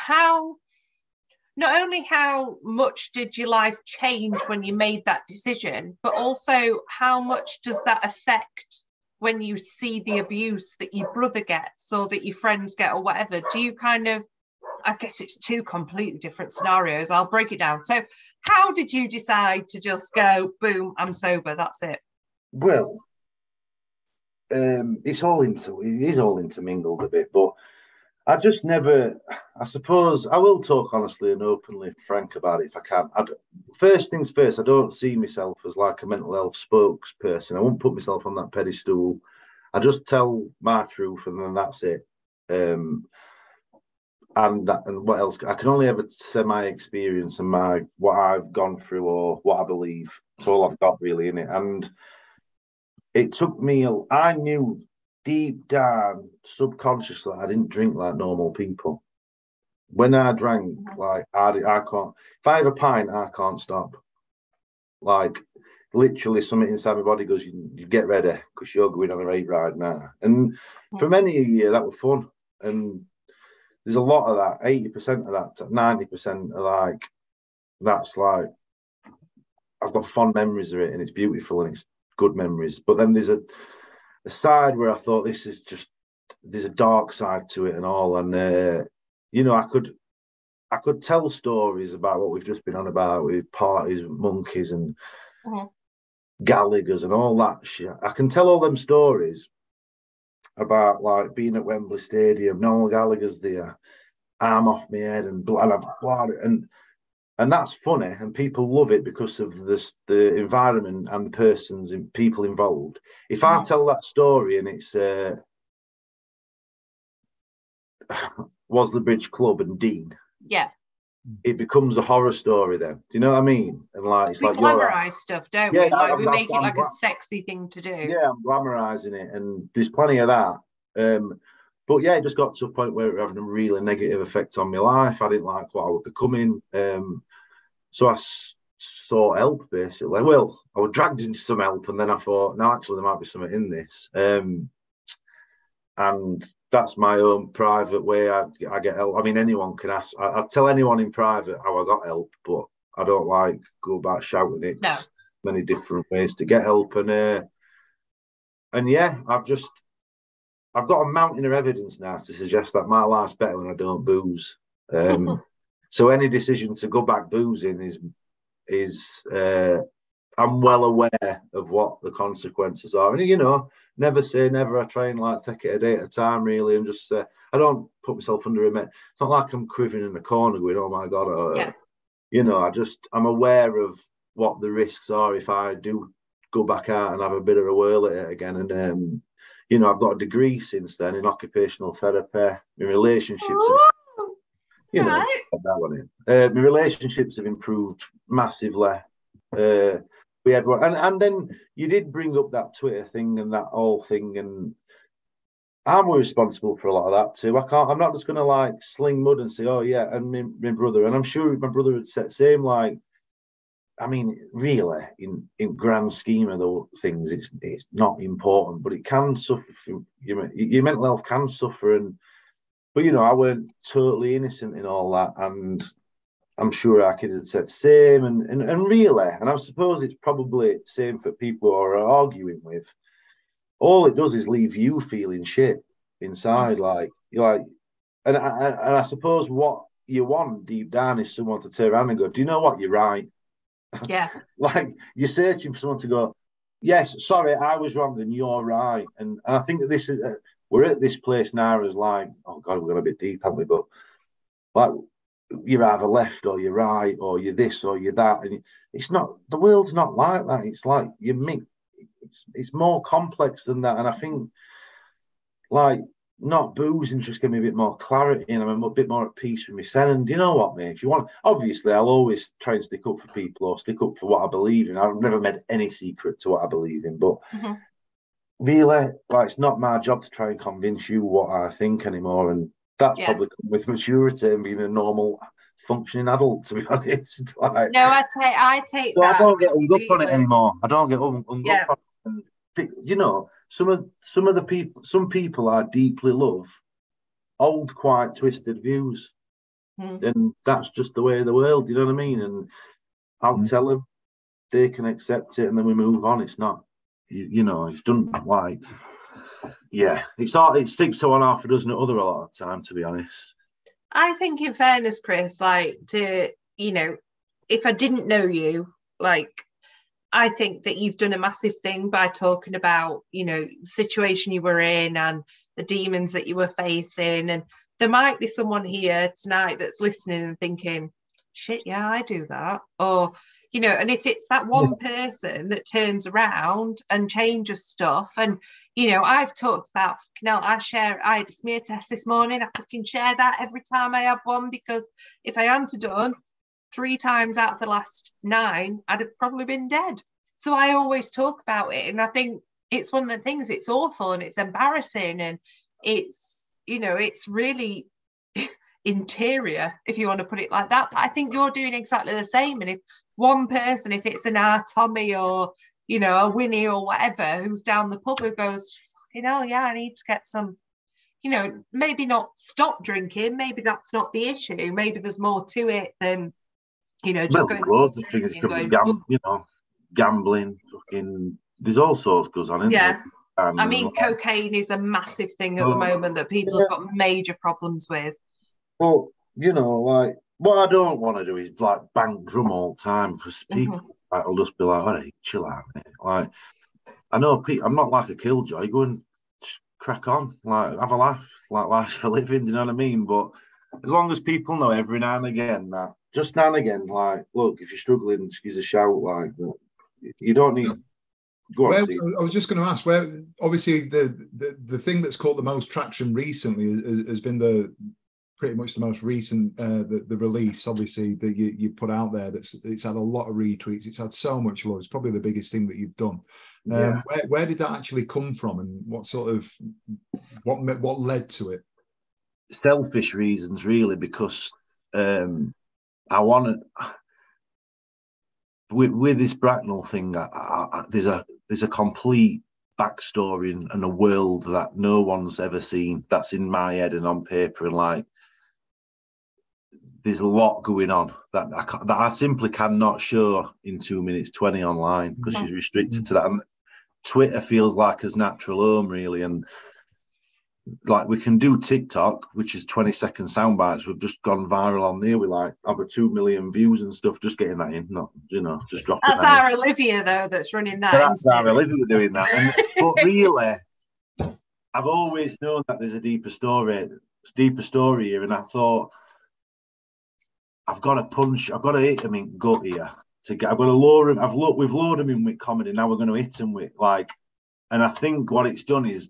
not only how much did your life change when you made that decision, but also how much does that affect when you see the abuse that your brother gets or that your friends get or whatever? Do you kind of, I guess it's two completely different scenarios. I'll break it down. So how did you decide to just go, boom, I'm sober, that's it? Well, it is all intermingled a bit, but I just never, I suppose, I will talk honestly and openly frank about it if I can. First things first, I don't see myself as like a mental health spokesperson. I won't put myself on that pedestal. I just tell my truth and then that's it. And what else? I can only ever say my experience and what I've gone through or what I believe. It's all I've got really in it. And it took me, I knew deep down, subconsciously, I didn't drink like normal people. When I drank, like I can't. If I have a pint, I can't stop. Like literally, something inside my body goes, "You get ready because you're going on a rate ride now." And for many a year, that was fun. And there's a lot of that. 80% of that, 90% are like that's like I've got fond memories of it, and it's beautiful and it's good memories. But then there's a side where I thought there's a dark side to it and all, and you know, I could tell stories about what we've just been on about with parties, monkeys, and Gallagher's and all that shit. I can tell all them stories about like being at Wembley Stadium, Noel Gallagher's there, arm off my head, and I've blood, and that's funny, and people love it because of the environment and the persons and people involved. If I tell that story and it's was the Bridge Club and Dean, it becomes a horror story then. Do you know what I mean? And like it's we like glamorize stuff, don't we? Like we make it like a sexy thing to do. Yeah, I'm glamorizing it, and there's plenty of that. But yeah, it just got to a point where it was having a really negative effect on my life. I didn't like what I was becoming. So I sought help, basically. Well, I was dragged into some help, and then I thought, no, actually, there might be something in this. And that's my own private way I get help. I mean, anyone can ask. I tell anyone in private how I got help, but I don't like go about shouting it. No. Many different ways to get help. And yeah, I've got a mountain of evidence now to suggest that my life's better when I don't booze. So any decision to go back boozing is I'm well aware of what the consequences are. And, you know, never say never. I try and like take it a day at a time, really, and just I don't put myself under a It's not like I'm quivering in the corner going, oh, my God. You know, I'm aware of what the risks are if I do go back out and have a bit of a whirl at it again. And, you know, I've got a degree since then in occupational therapy, in relationships. You know, that one in. My relationships have improved massively with everyone. And then you did bring up that Twitter thing and that whole thing, and I'm responsible for a lot of that too. I'm not just going to like sling mud and say, oh yeah, and my brother, and I'm sure my brother would say the same. Like, I mean, really, in grand scheme of the things, it's not important, but it can suffer. Your mental health can suffer, but you know, I weren't totally innocent in all that, and I'm sure I could have said the same, and really, and I suppose it's probably the same for people who are arguing with. All it does is leave you feeling shit inside, like you're like, and I suppose what you want deep down is someone to turn around and go, do you know what, you're right. Yeah. Like you're searching for someone to go, yes, sorry, I was wrong and you're right. And I think that this is, we're at this place now as like, oh God, we're going a bit deep, haven't we? But like, you're either left or you're right, or you're this or you're that. And it's not, the world's not like that. It's like it's more complex than that. And I think, like, not boozing just give me a bit more clarity, and I'm a bit more at peace with myself. And you know what, mate? If you want, obviously, I'll always try and stick up for people or stick up for what I believe in. I've never made any secret to what I believe in, but really, like, it's not my job to try and convince you what I think anymore. And that's probably come with maturity and being a normal, functioning adult, to be honest. Like, no, I take so that. I don't get hung up on it anymore. I don't get hung up on it. You know, some people I deeply love hold quite twisted views, and that's just the way of the world. You know what I mean? And I'll tell them, they can accept it, and then we move on. It's not, you know, it's done like, it's 6 to 1, half a dozen other a lot of the time, to be honest. I think, in fairness, Chris, like, to, you know, if I didn't know you, like, I think that you've done a massive thing by talking about, you know, the situation you were in and the demons that you were facing. And there might be someone here tonight that's listening and thinking, shit, yeah, I do that. Or, you know, and if it's that one person that turns around and changes stuff, and, you know, I've talked about, I had a smear test this morning. I fucking share that every time I have one, because if I hadn't done 3 times out of the last 9, I'd have probably been dead. So I always talk about it. And I think it's one of the things, it's awful and it's embarrassing, and it's, you know, it's really interior, if you want to put it like that. But I think you're doing exactly the same. And if one person, if it's an Tommy or, you know, a Winnie or whatever, who's down the pub, who goes, you know, yeah, I need to get some, you know, maybe not stop drinking, maybe that's not the issue, maybe there's more to it than, you know, just going loads of things, you know, gambling, fucking, there's all sorts goes on, isn't there? I mean, cocaine is a massive thing at the moment that people have got major problems with. Well, you know, like, what I don't want to do is, like, bang drum all the time, because people will just be like, all right, chill out, mate. Like, I know I'm not like a killjoy. Go and crack on, like, have a laugh, like, life's for living, you know what I mean? But as long as people know every now and again that, just now and again, like, look, if you're struggling, just give us a shout, like, you don't need. Go on, Steve. I was just going to ask, where obviously the thing that's caught the most traction recently has been pretty much the most recent the release, obviously, that you put out there. It's had a lot of retweets. It's had so much love. It's probably the biggest thing that you've done. Where did that actually come from, and what sort of what led to it? Selfish reasons, really, because I want to. With this Bracknall thing, there's a complete backstory and a world that no one's ever seen. That's in my head and on paper, and, like, there's a lot going on that I simply cannot show in 2 minutes 20 online, because she's restricted to that. And Twitter feels like his natural home, really, and, like, we can do TikTok, which is 20-second sound bites. We've just gone viral on there. We, like, over 2 million views and stuff. Just getting that in, not, you know, just dropping. That's our Olivia, though, that's running that. That's our Olivia doing that. But really, I've always known that there's a deeper story here, and I thought, I've got to hit him in gut here. I've got to lure him. We've lured him in with comedy. Now we're going to hit him with, like, and I think what it's done is,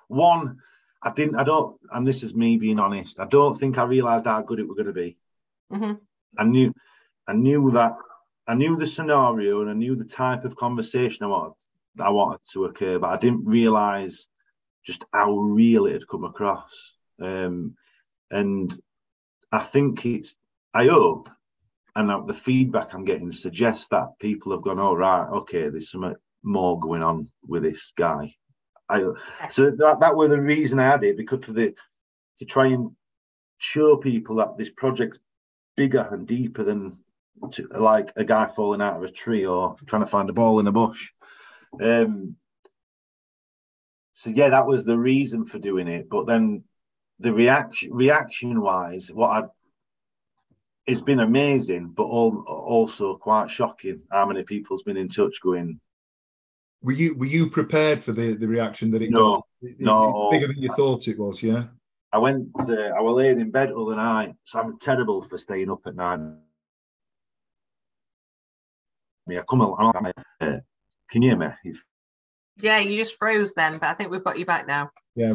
one, and this is me being honest, I don't think I realised how good it was going to be. I knew the scenario, and I knew the type of conversation I wanted to occur, but I didn't realise just how real it had come across. And I think I hope, and the feedback I'm getting suggests that people have gone, oh, right, okay, there's something more going on with this guy. So that was the reason I had it, because to try and show people that this project's bigger and deeper than like a guy falling out of a tree or trying to find a ball in a bush. So yeah, that was the reason for doing it. But then the reaction wise, it's been amazing, but also quite shocking how many people's been in touch going. Were you prepared for the reaction that it got? No, bigger than you thought it was, yeah? I was laying in bed all the night, so I'm terrible for staying up at night. I come along, can you hear me? Yeah, you just froze then, but I think we've got you back now. Yeah.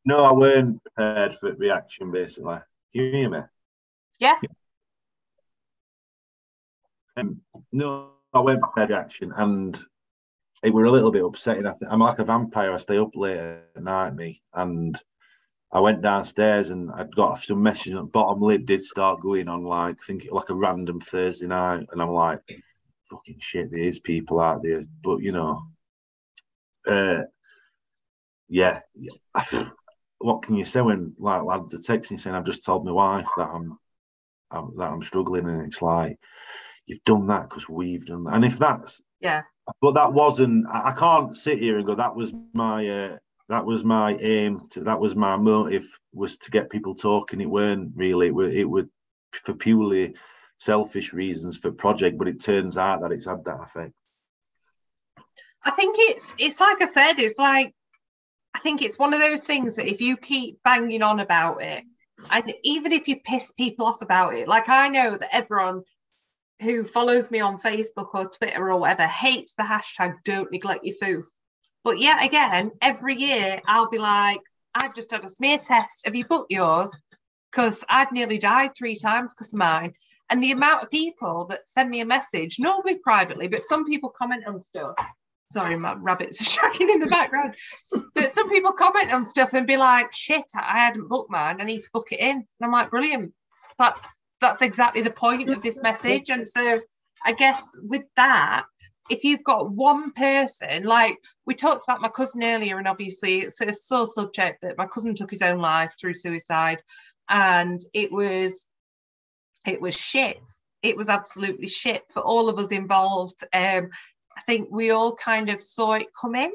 No, I weren't prepared for reaction, basically. Can you hear me? Yeah. No, I weren't prepared for reaction, and it were a little bit upsetting. I'm like a vampire. I stay up late at night, me, and I went downstairs and I'd got some message on the bottom lip did start going on, like, I think it like a random Thursday night, and I'm like, fucking shit, there is people out there, but you know, yeah. What can you say when like lads are texting saying I've just told my wife that I'm struggling, and it's like, you've done that because we've done that, and if that's but that wasn't. I can't sit here and go that was my aim. That was my motive, was to get people talking. It weren't really. It was for purely selfish reasons for project, but it turns out that it's had that effect. I think it's like I said. It's like, I think it's one of those things that if you keep banging on about it, and even if you piss people off about it, like I know that everyone who follows me on Facebook or Twitter or whatever hates the hashtag don't neglect your foof. But yet again, every year I'll be like, I've just had a smear test. Have you booked yours? Because I've nearly died 3 times because of mine. And the amount of people that send me a message, normally privately, but some people comment on stuff. Sorry, my rabbits are shacking in the background. But some people comment on stuff and be like, shit, I hadn't booked mine. I need to book it in. And I'm like, brilliant. That's exactly the point of this message. And so I guess with that, if you've got one person, like we talked about my cousin earlier, and obviously it's a sore subject that my cousin took his own life through suicide, and it was shit. It was absolutely shit for all of us involved. I think we all kind of saw it coming,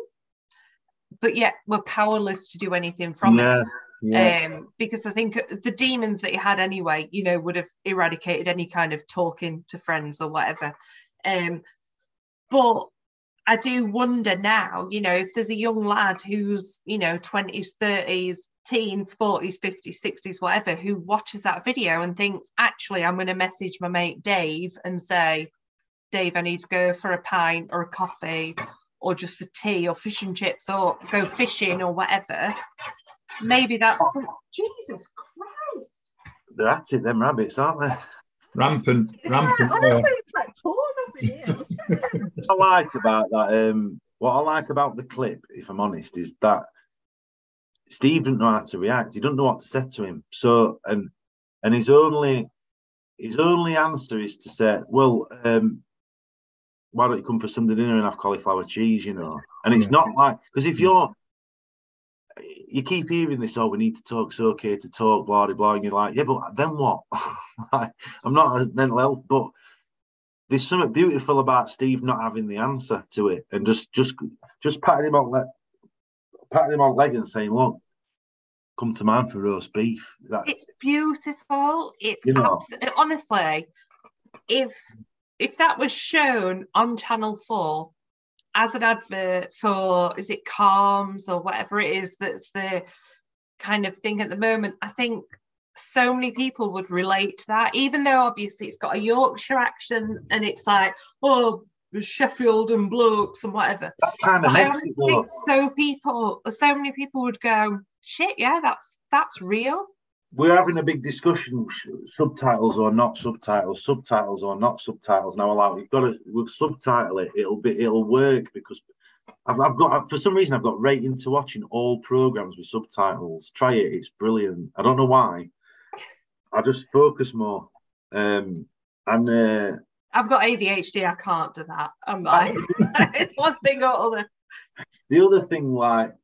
but yet we're powerless to do anything from it. Yeah. Because I think the demons that he had anyway, you know, would have eradicated any kind of talking to friends or whatever. But I do wonder now, you know, if there's a young lad who's, you know, 20s, 30s, teens, 40s, 50s, 60s, whatever, who watches that video and thinks, actually, I'm going to message my mate Dave and say, Dave, I need to go for a pint or a coffee or just for tea or fish and chips or go fishing or whatever. Maybe that's... Jesus Christ. They're at it, them rabbits, aren't they? Rampant. It's like porn over here. What I like about that, what I like about the clip, if I'm honest, is that Steve doesn't know how to react. He doesn't know what to say to him. So, and his only answer is to say, well, why don't you come for Sunday dinner and have cauliflower cheese, you know? And it's not like, because if you keep hearing this, oh, we need to talk, it's okay to talk, blah, blah, blah, and you're like, yeah, but then what? I'm not a mental health, but there's something beautiful about Steve not having the answer to it and just patting him on leg and saying, look, come to mine for roast beef. It's beautiful. It's, you know, honestly, if that was shown on Channel 4 as an advert for, is it Calms or whatever it is that's the kind of thing at the moment, I think so many people would relate to that, even though obviously it's got a Yorkshire accent and it's like, oh, Sheffield and blokes and whatever. That kind of makes it think so many people would go, shit, yeah, that's real. We're having a big discussion, subtitles or not subtitles, subtitals or not subtitles. Now, you've got to subtitle it. It'll work because I've got, for some reason, I've got right into watching all programs with subtitles. Try it; it's brilliant. I don't know why. I just focus more. I've got ADHD. I can't do that. I'm like, it's one thing or other. The other thing, like,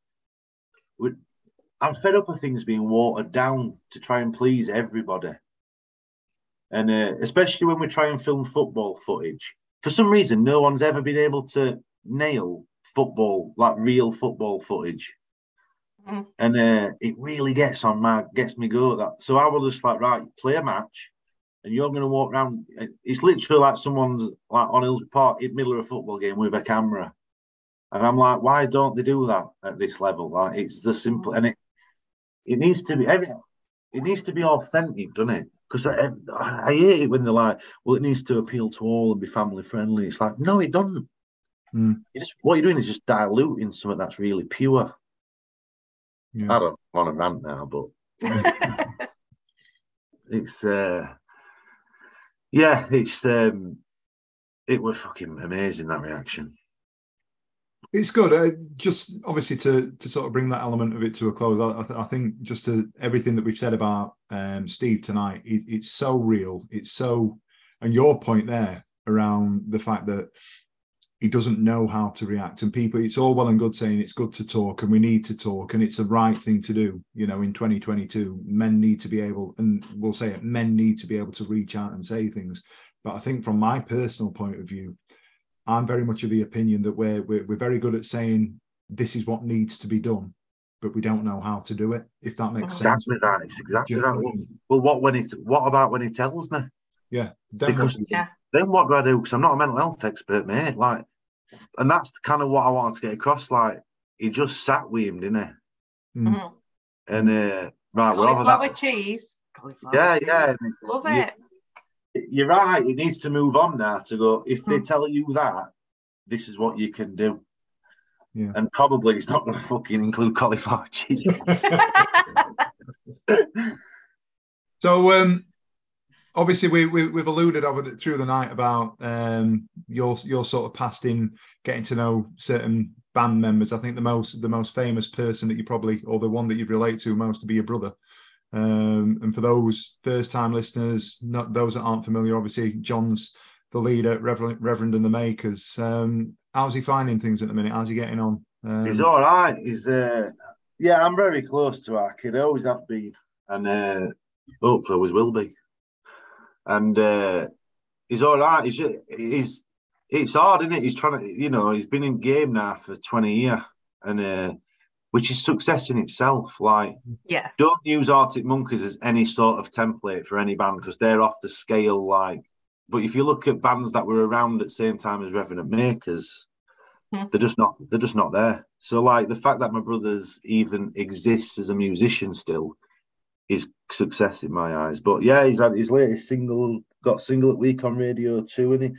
I'm fed up of things being watered down to try and please everybody. And especially when we try and film football footage. For some reason, no one's ever been able to nail football, like real football footage. Mm. And it really gets me go at that. So I will just like, right, play a match and you're going to walk around. It's literally like someone's like on Hills Park in the middle of a football game with a camera. And I'm like, why don't they do that at this level? Like, it's the simple, and it needs to be authentic, doesn't it? Because I hate it when they're like, well, it needs to appeal to all and be family friendly. It's like, no, it doesn't. What you're doing is just diluting something that's really pure. Yeah. I don't want to rant now, but it's it was fucking amazing, that reaction. It's good. Just obviously to sort of bring that element of it to a close. I think just everything that we've said about Steve tonight, it's so real. It's so, and your point there around the fact that he doesn't know how to react, and people, it's all well and good saying it's good to talk and we need to talk and it's the right thing to do. You know, in 2022, men need to be able, and we'll say it, men need to be able to reach out and say things. But I think from my personal point of view, I'm very much of the opinion that we're very good at saying this is what needs to be done, but we don't know how to do it. If that makes sense. Exactly that. It's exactly that. Well, what about when he tells me? Yeah. Because then what do I do? Because I'm not a mental health expert, mate. Like, and that's kind of what I wanted to get across. Like, he just sat with him, didn't he? Mm. And right, cauliflower cheese. Yeah. Love it. You're right. It needs to move on now to go. If they tell you that, this is what you can do. Yeah. And probably it's not going to fucking include cauliflower cheese. So, obviously, we've alluded through the night about your sort of past in getting to know certain band members. I think the most famous person that you probably, or the one that you relate to most, would be your brother. And for those first-time listeners, not those that aren't familiar, obviously John's the leader, Reverend and the Makers. How's he finding things at the minute? How's he getting on? He's all right. He's I'm very close to our kid. I always have been, and hopefully always will be. And he's all right. It's hard, isn't it? He's trying to, he's been in game now for 20 years, and which is success in itself. Like, don't use Arctic Monkeys as any sort of template for any band because they're off the scale. Like, but if you look at bands that were around at the same time as Revenant Makers, they're just not there. So, like, the fact that my brother's even exists as a musician still is success in my eyes. But yeah, he's had his latest single, got single at week on Radio 2, and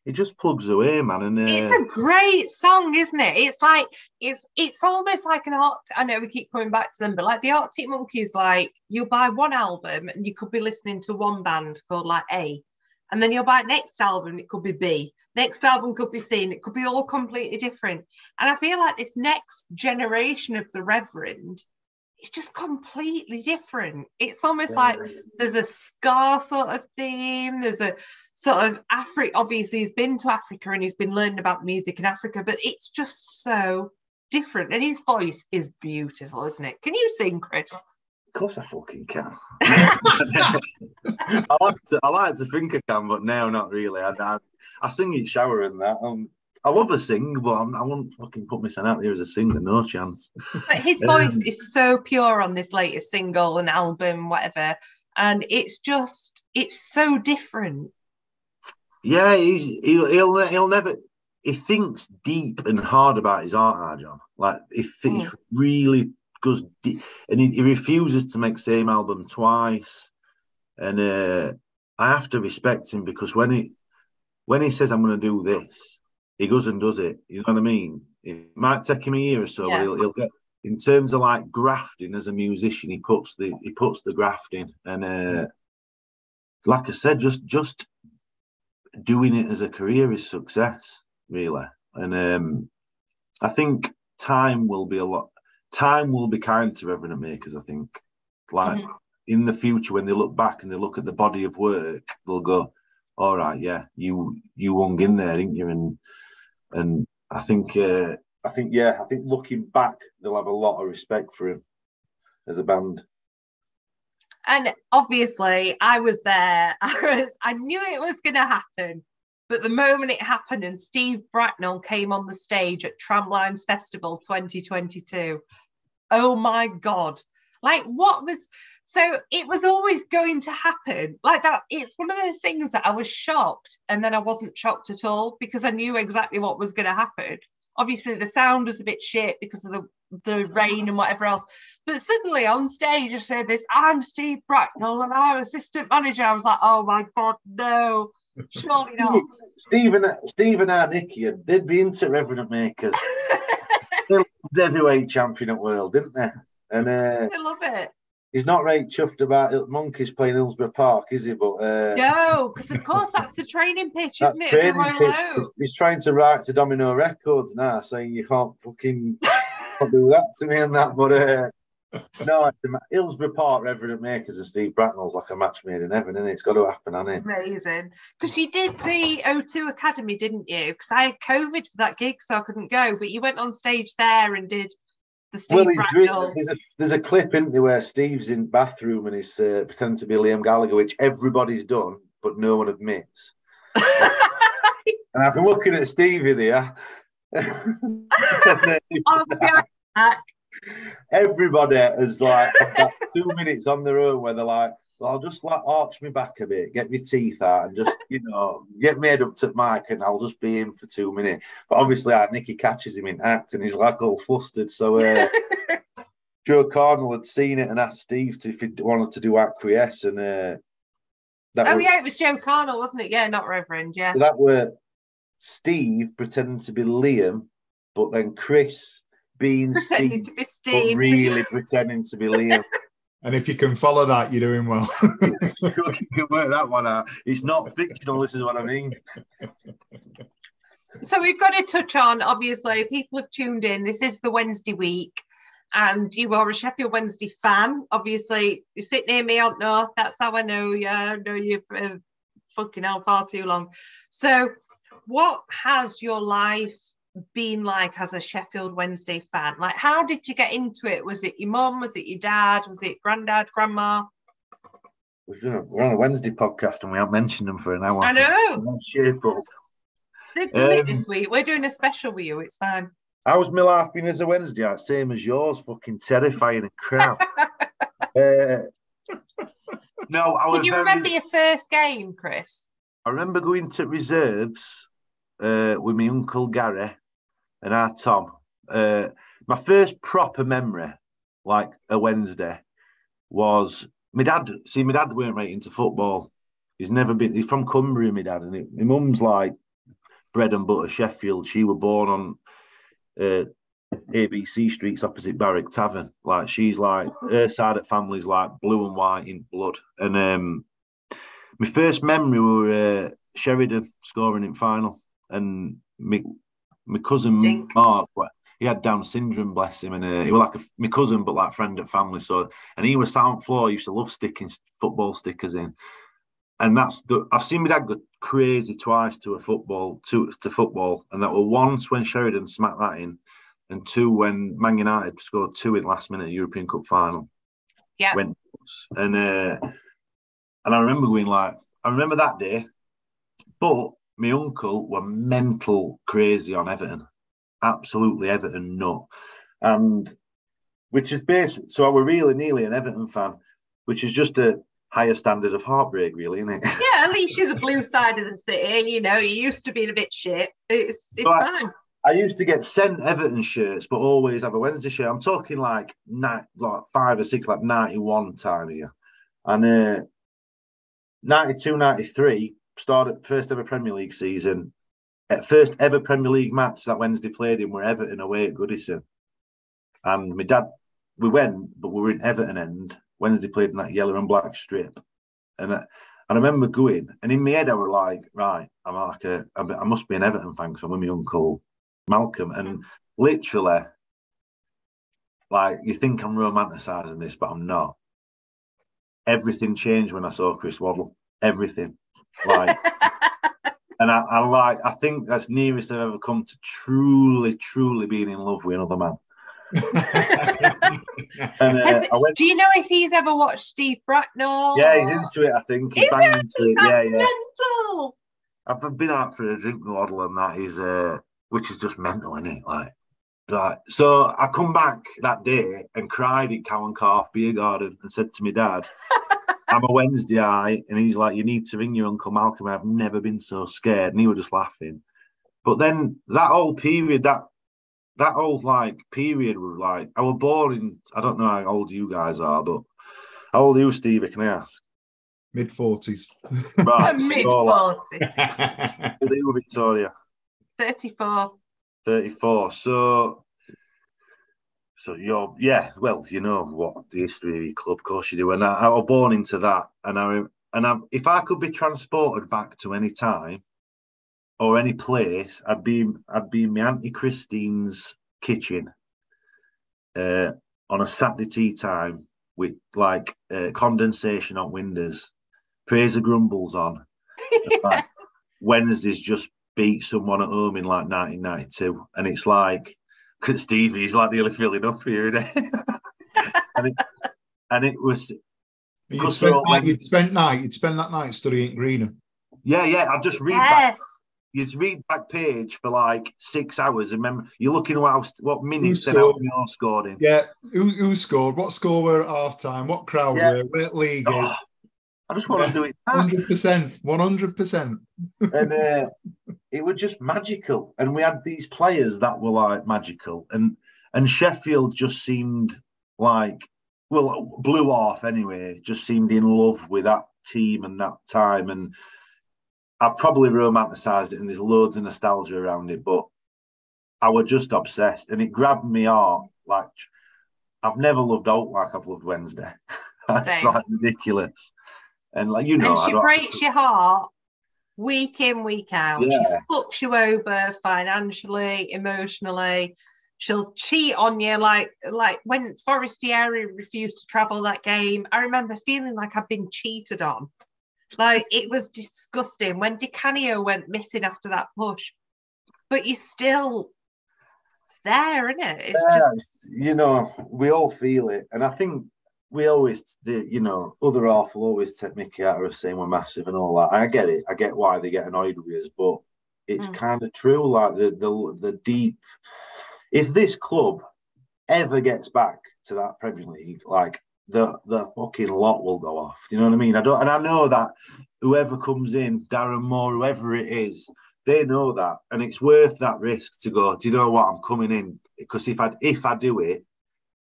he just plugs away, man. And it's a great song, isn't it? It's like it's almost like an art. I know we keep coming back to them, but like the Arctic Monkeys, like you buy one album and you could be listening to one band called like A, and then you'll buy next album, it could be B. Next album could be C, and it could be all completely different. And I feel like this next generation of the Reverend, it's just completely different. It's almost like there's a ska sort of theme. There's a sort of Africa. Obviously, he's been to Africa and he's been learning about music in Africa, but it's just so different. And his voice is beautiful, isn't it? Can you sing, Chris? Of course I fucking can. I like to think I can, but no, not really. I sing in shower and that. I love a sing, but I won't fucking put myself out there as a singer, no chance. But his voice is so pure on this latest single and album, whatever, and it's so different. Yeah, he'll never. He thinks deep and hard about his art, John. Like he really goes deep, and he refuses to make same album twice. And I have to respect him because when he says I'm going to do this, he goes and does it. You know what I mean? It might take him a year or so, but he'll get. In terms of like grafting as a musician, he puts the graft in, and like I said, just doing it as a career is success, really. And I think time will be kind to Revenant Makers. I think, like in the future, when they look back and they look at the body of work, they'll go, "All right, yeah, you hung in there, didn't you?" And I think looking back, they'll have a lot of respect for him as a band. And obviously, I was there. I knew it was going to happen. But the moment it happened and Steve Bracknall came on the stage at Tramlines Festival 2022, oh my God. Like, what was... So it was always going to happen like that. It's one of those things that I was shocked and then I wasn't shocked at all because I knew exactly what was going to happen. Obviously, the sound was a bit shit because of the rain and whatever else. But suddenly on stage, I said this, I'm Steve Bracknall and I'm assistant manager. I was like, oh my God, no. Surely not. Steve and our Nicky, they'd be into Revenant Makers. They were the heavyweight champion at world, didn't they? And I love it. he's not right chuffed about Monkeys playing Hillsborough Park, is he? But no, because of course that's the training pitch, isn't it? Training pitch. He's trying to write to Domino Records now, saying you can't fucking do that to me and that. But no, Hillsborough Park Revenant Makers and Steve Bracknall's like a match made in heaven, and it's got to happen, hasn't it? Amazing. Because you did the O2 Academy, didn't you? Because I had COVID for that gig, so I couldn't go. But you went on stage there and did the Steve Bracknall. There's a clip, isn't there, where Steve's in the bathroom and he's pretending to be Liam Gallagher, which everybody's done, but no one admits. And I've been looking at Stevie there. Everybody is like about 2 minutes on their own where they're like, well, I'll just like arch me back a bit, get my teeth out, and just, get me head up to the mic, and I'll just be in for 2 minutes. But obviously, Nicky catches him in act, and he's like all flustered. So Joe Cardinal had seen it and asked Steve if he wanted to do acquiesce, and it was Joe Cardinal, wasn't it? Yeah, not Reverend. Yeah, so that were Steve pretending to be Liam, but then Chris being pretending to be Steve, but really pretending to be Liam. And if you can follow that, you're doing well. You can work that one out. It's not fictional, this is what I mean. So we've got to touch on, obviously, people have tuned in. This is the Wednesday week, and you are a Sheffield Wednesday fan. Obviously, you sit near me on North. That's how I know you. I know you for fucking hell far too long. So what has your life been like as a Sheffield Wednesday fan? Like, how did you get into it? Was it your mum? Was it your dad? Was it granddad, grandma? We're on a Wednesday podcast and we haven't mentioned them for an hour. I know. They've done it this week. We're doing a special with you. It's fine. How's my life been as a Wednesday? Same as yours. Fucking terrifying and crap. No, Can you remember your first game, Chris? I remember going to reserves with my uncle Gary and our Tom. My first proper memory, like a Wednesday, was my dad. See, my dad weren't right into football. He's from Cumbria, my dad, and my mum's like bread and butter Sheffield. She was born on ABC streets opposite Barrack Tavern. Like, she's like, her side of family's like blue and white in blood. And my first memory were Sheridan scoring in final. And my cousin Mark, he had Down syndrome, bless him, and he was like my cousin, but like friend of family. So, and he was sound floor. He used to love sticking football stickers in, and I've seen my dad go crazy twice to football, and that were once when Sheridan smacked that in, and two when Man United scored 2 in last minute European Cup final. Yeah, and I remember going like, I remember that day, but my uncle were mental crazy on Everton, absolutely Everton nut, and which is basic. So I were really nearly an Everton fan, which is just a higher standard of heartbreak, really, isn't it? Yeah, at least you're the blue side of the city. You used to being a bit shit. It's so fine. I used to get sent Everton shirts, but always have a Wednesday shirt. I'm talking like 5 or 6, like 91 time here, and 92, 93. Started first ever Premier League season. First ever Premier League match that Wednesday played in were Everton away at Goodison. And my dad, we went, but we were in Everton end. Wednesday played in that yellow and black strip. And I remember going, and in my head I were like, right, I must be an Everton fan because I'm with my uncle Malcolm. And literally, like, you think I'm romanticising this, but I'm not. Everything changed when I saw Chris Waddle. Everything. Like, and I think that's nearest I've ever come to truly being in love with another man. And do you know if he's ever watched Steve Bracknall? Yeah, he's into it. I think he's banging into it. Yeah. Mental. I've been out for a drink with Waddle, and that is, which is just mental, isn't it? Like, so I come back that day and cried in Cowan Calf Beer Garden and said to my dad, I'm a Wednesday eye, and he's like, you need to ring your Uncle Malcolm. I've never been so scared. And he was just laughing. But then that whole period, that whole like period was like, I was born in, I don't know how old you guys are, but how old are you, Stevie, can I ask? Mid-40s. Right. Mid-40s. Victoria. 34. 34. So you're, yeah, well, you know what the history of your club, of course you do. And I was born into that. If I could be transported back to any time or any place, I'd be in my Auntie Christine's kitchen on a Saturday tea time with like condensation on windows, praise the grumbles on. Like, Wednesdays just beat someone at home in like 1992, and it's like Stevie's like nearly filling up here, isn't it? and it was. You'd spend that night studying Greenham. Yeah. I'd just read back. You'd read back page for like 6 hours, and remember you're looking at what minutes then how you scored in. Yeah, who scored? What score were at half time? What crowd were? What league? I just want to do it. 100%. And it was just magical. And we had these players that were like magical. And Sheffield just seemed like, well, blew off anyway, just seemed in love with that team and that time. And I probably romanticised it, and there's loads of nostalgia around it, but I was just obsessed. And it grabbed me heart. Like, I've never loved Oak like I've loved Wednesday. That's like ridiculous. And like, you know, and she breaks your heart week in, week out. Yeah. She fucks you over financially, emotionally. She'll cheat on you, like when Forestieri refused to travel that game. I remember feeling like I'd been cheated on. Like, it was disgusting when Di Canio went missing after that push. But you still, it's there, isn't it? It's just, you know, we all feel it, and I think we always, other half will always take mickey out of us saying we're massive and all that. I get it. I get why they get annoyed with us, but it's kind of true. Like the deep. If this club ever gets back to that Premier League, like the fucking lot will go off. Do you know what I mean? I know that whoever comes in, Darren Moore, whoever it is, they know that, and it's worth that risk to go. Do you know what? I'm coming in because if I do it,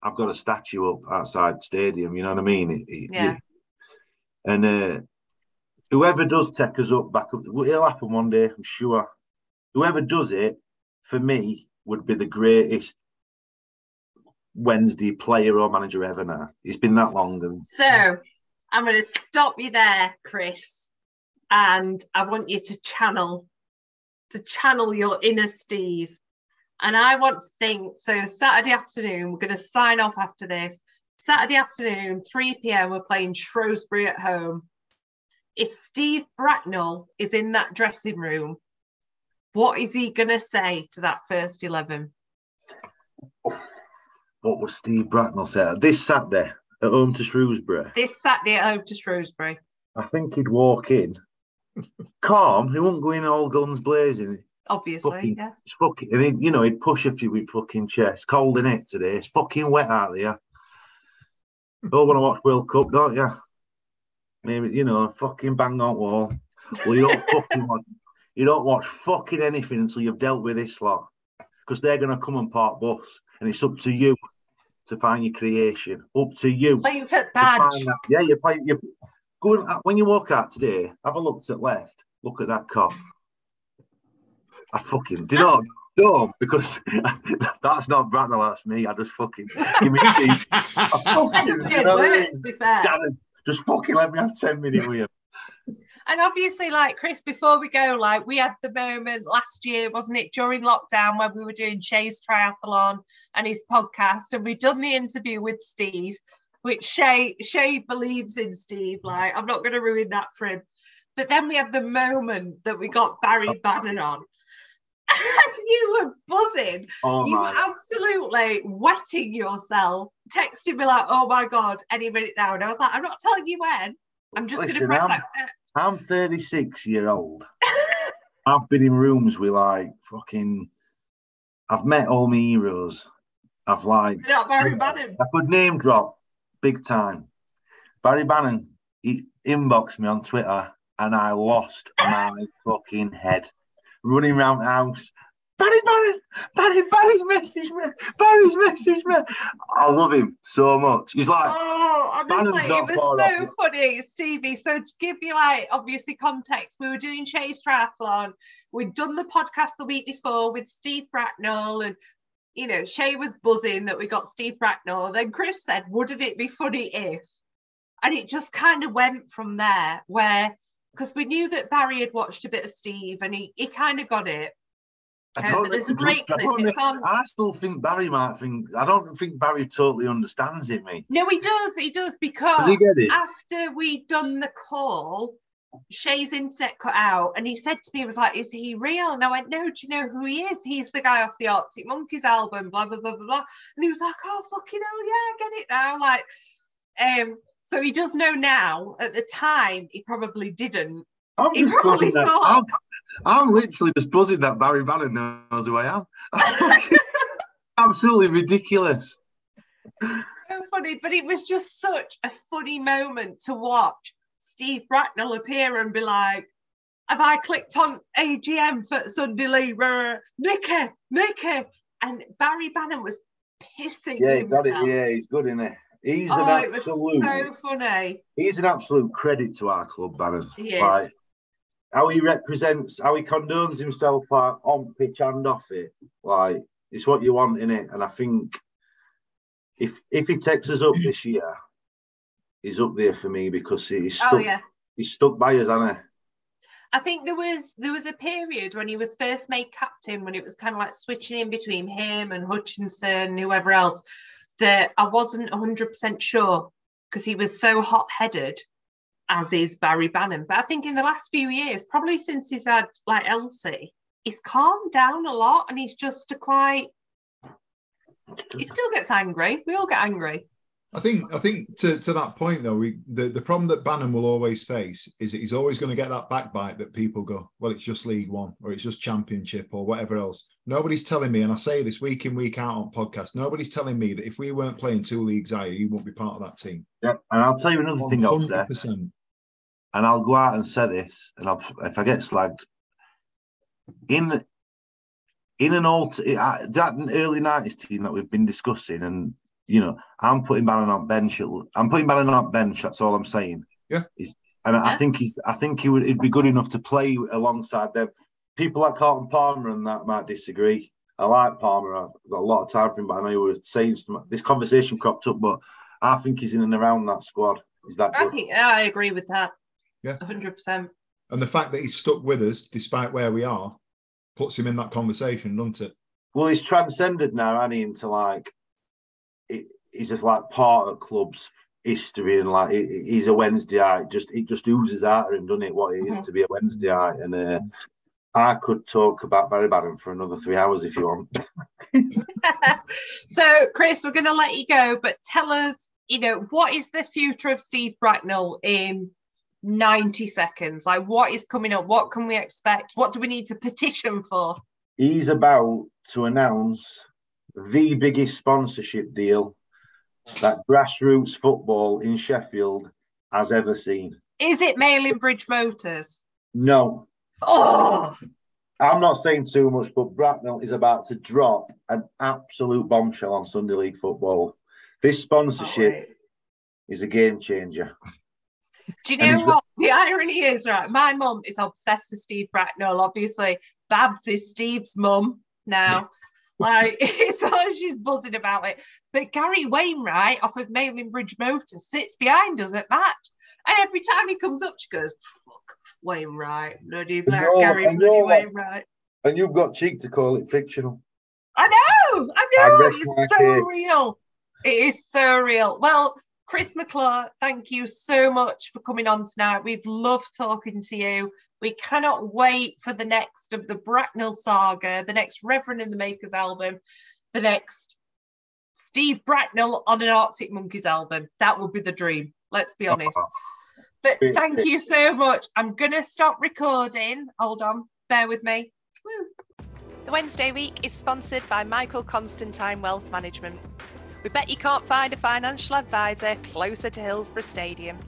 I've got a statue up outside the stadium. You know what I mean? And whoever does take us back up, it'll happen one day, I'm sure. Whoever does it, for me, would be the greatest Wednesday player or manager ever now. It's been that long. So I'm going to stop you there, Chris, and I want you to channel your inner Steve. And I want to think, so Saturday afternoon, we're going to sign off after this. Saturday afternoon, 3 p.m, we're playing Shrewsbury at home. If Steve Bracknall is in that dressing room, what is he going to say to that first 11? What would Steve Bracknall say? This Saturday at home to Shrewsbury? This Saturday at home to Shrewsbury. I think he'd walk in calm. He won't go in all guns blazing. Obviously, yeah. It's fucking, and he'd push a few with fucking chest. Cold in it today. It's fucking wet out there. All want to watch World Cup, don't you? Maybe, fucking bang on wall. Well, you don't watch fucking anything until you've dealt with this lot, because they're going to come and park bus, and it's up to you to find your creation. Up to you. Playing for badge. Yeah, you play. You go when you walk out today. Have a look to the left. Look at that cop. I fucking don't, because that's not Bracknell, that's me. I just fucking give me teeth. To be fair. Darren, just fucking let me have 10 minutes with you. And obviously, like, Chris, before we go, like, we had the moment last year, wasn't it, during lockdown, when we were doing Shay's triathlon and his podcast, and we'd done the interview with Steve, which Shay believes in Steve. Like, I'm not going to ruin that for him. But then we had the moment that we got Barry Bannon on. And you were buzzing. You were absolutely wetting yourself, texting me like, oh my God, any minute now. And I was like, I'm not telling you when. I'm just going to press accept. I'm 36 years old. I've been in rooms with like fucking. I've met all my heroes. I've like. You're not Barry Bannon. I could name drop big time. Barry Bannon, he inboxed me on Twitter, and I lost my fucking head. Running around the house, Barry's messaged me. I love him so much. He's like, honestly, it was so funny, Stevie. So to give you obviously context, we were doing Chase Triathlon. We'd done the podcast the week before with Steve Bracknall, and Shay was buzzing that we got Steve Bracknall. Then Chris said, "Wouldn't it be funny if?" And it just kind of went from there, because we knew that Barry had watched a bit of Steve, and he kind of got it. There's a great clip. I still think Barry might think. I don't think Barry totally understands it, mate. No, he does because after we'd done the call, Shay's internet cut out, and he said to me, he was like, "Is he real?" And I went, "No, do you know who he is? He's the guy off the Arctic Monkeys album, blah blah blah blah blah." And he was like, "Oh fucking hell, yeah, I get it now." So he does know now. At the time, he probably didn't. He probably thought. I'm literally just buzzing that Barry Bannon knows who I am. Absolutely ridiculous. So funny, but it was just such a funny moment to watch Steve Bracknall appear and be like, "Have I clicked on AGM for Sunday League? Nicky. And Barry Bannon was pissing himself. He got it. Yeah, he's good, isn't he? It was so funny. He's an absolute credit to our club, Bannon. He is. How he represents, how he condones himself on pitch and off it. It's what you want in it. And I think if he takes us up this year, he's up there for me because he's stuck by us, hasn't he? I think there was a period when he was first made captain, when it was kind of like switching in between him and Hutchinson and whoever else, that I wasn't 100% sure because he was so hot-headed, as is Barry Bannon. But I think in the last few years, probably since he's had Elsie, he's calmed down a lot, and he's just he still gets angry. We all get angry. I think to that point though, the problem that Bannon will always face is that he's always going to get that backbite that people go, well, it's just League One or it's just Championship or whatever else. Nobody's telling me, and I say this week in, week out on podcasts, nobody's telling me that if we weren't playing 2 leagues higher, you won't be part of that team. Yeah, and I'll tell you another thing I'll say, and I'll go out and say this, and if I get slagged, in an old that early 90s team that we've been discussing, and I'm putting Bannon on bench. That's all I'm saying. Yeah. I think he'd be good enough to play alongside them. People like Carlton Palmer and that might disagree. I like Palmer. I've got a lot of time for him, but I know you were saying this conversation cropped up, but I think he's in and around that squad. Is that good? I agree with that. Yeah. 100%. And the fact that he's stuck with us, despite where we are, puts him in that conversation, doesn't it? Well, he's transcended now, hasn't he, into he's just part of club's history, and he's a Wednesdayite. It just oozes out of him, doesn't it? What it is to be a Wednesdayite, and I could talk about Barry Bannon for another 3 hours if you want. So, Chris, we're going to let you go, but tell us, what is the future of Steve Bracknall in 90 seconds? What is coming up? What can we expect? What do we need to petition for? He's about to announce the biggest sponsorship deal that grassroots football in Sheffield has ever seen. Is it Mailing Bridge Motors? No. Oh! I'm not saying too much, but Bracknall is about to drop an absolute bombshell on Sunday League football. This sponsorship is a game changer. Do you know what? The irony is, right, my mum is obsessed with Steve Bracknall. Obviously, Babs is Steve's mum now. So she's buzzing about it. But Gary Wainwright off of Mailing Bridge Motors sits behind us at match. And every time he comes up, she goes, "Fuck Wainwright, bloody black Gary Wainwright." And you've got cheek to call it fictional. I know. It's so real. It is so real. Well, Chris McClure, thank you so much for coming on tonight. We've loved talking to you. We cannot wait for the next of the Bracknall saga, the next Reverend and the Makers album, the next Steve Bracknall on an Arctic Monkeys album. That would be the dream, let's be honest. But thank you so much. I'm going to stop recording. Hold on, bear with me. Woo. The Wednesday week is sponsored by Michael Constantine Wealth Management. We bet you can't find a financial advisor closer to Hillsborough Stadium.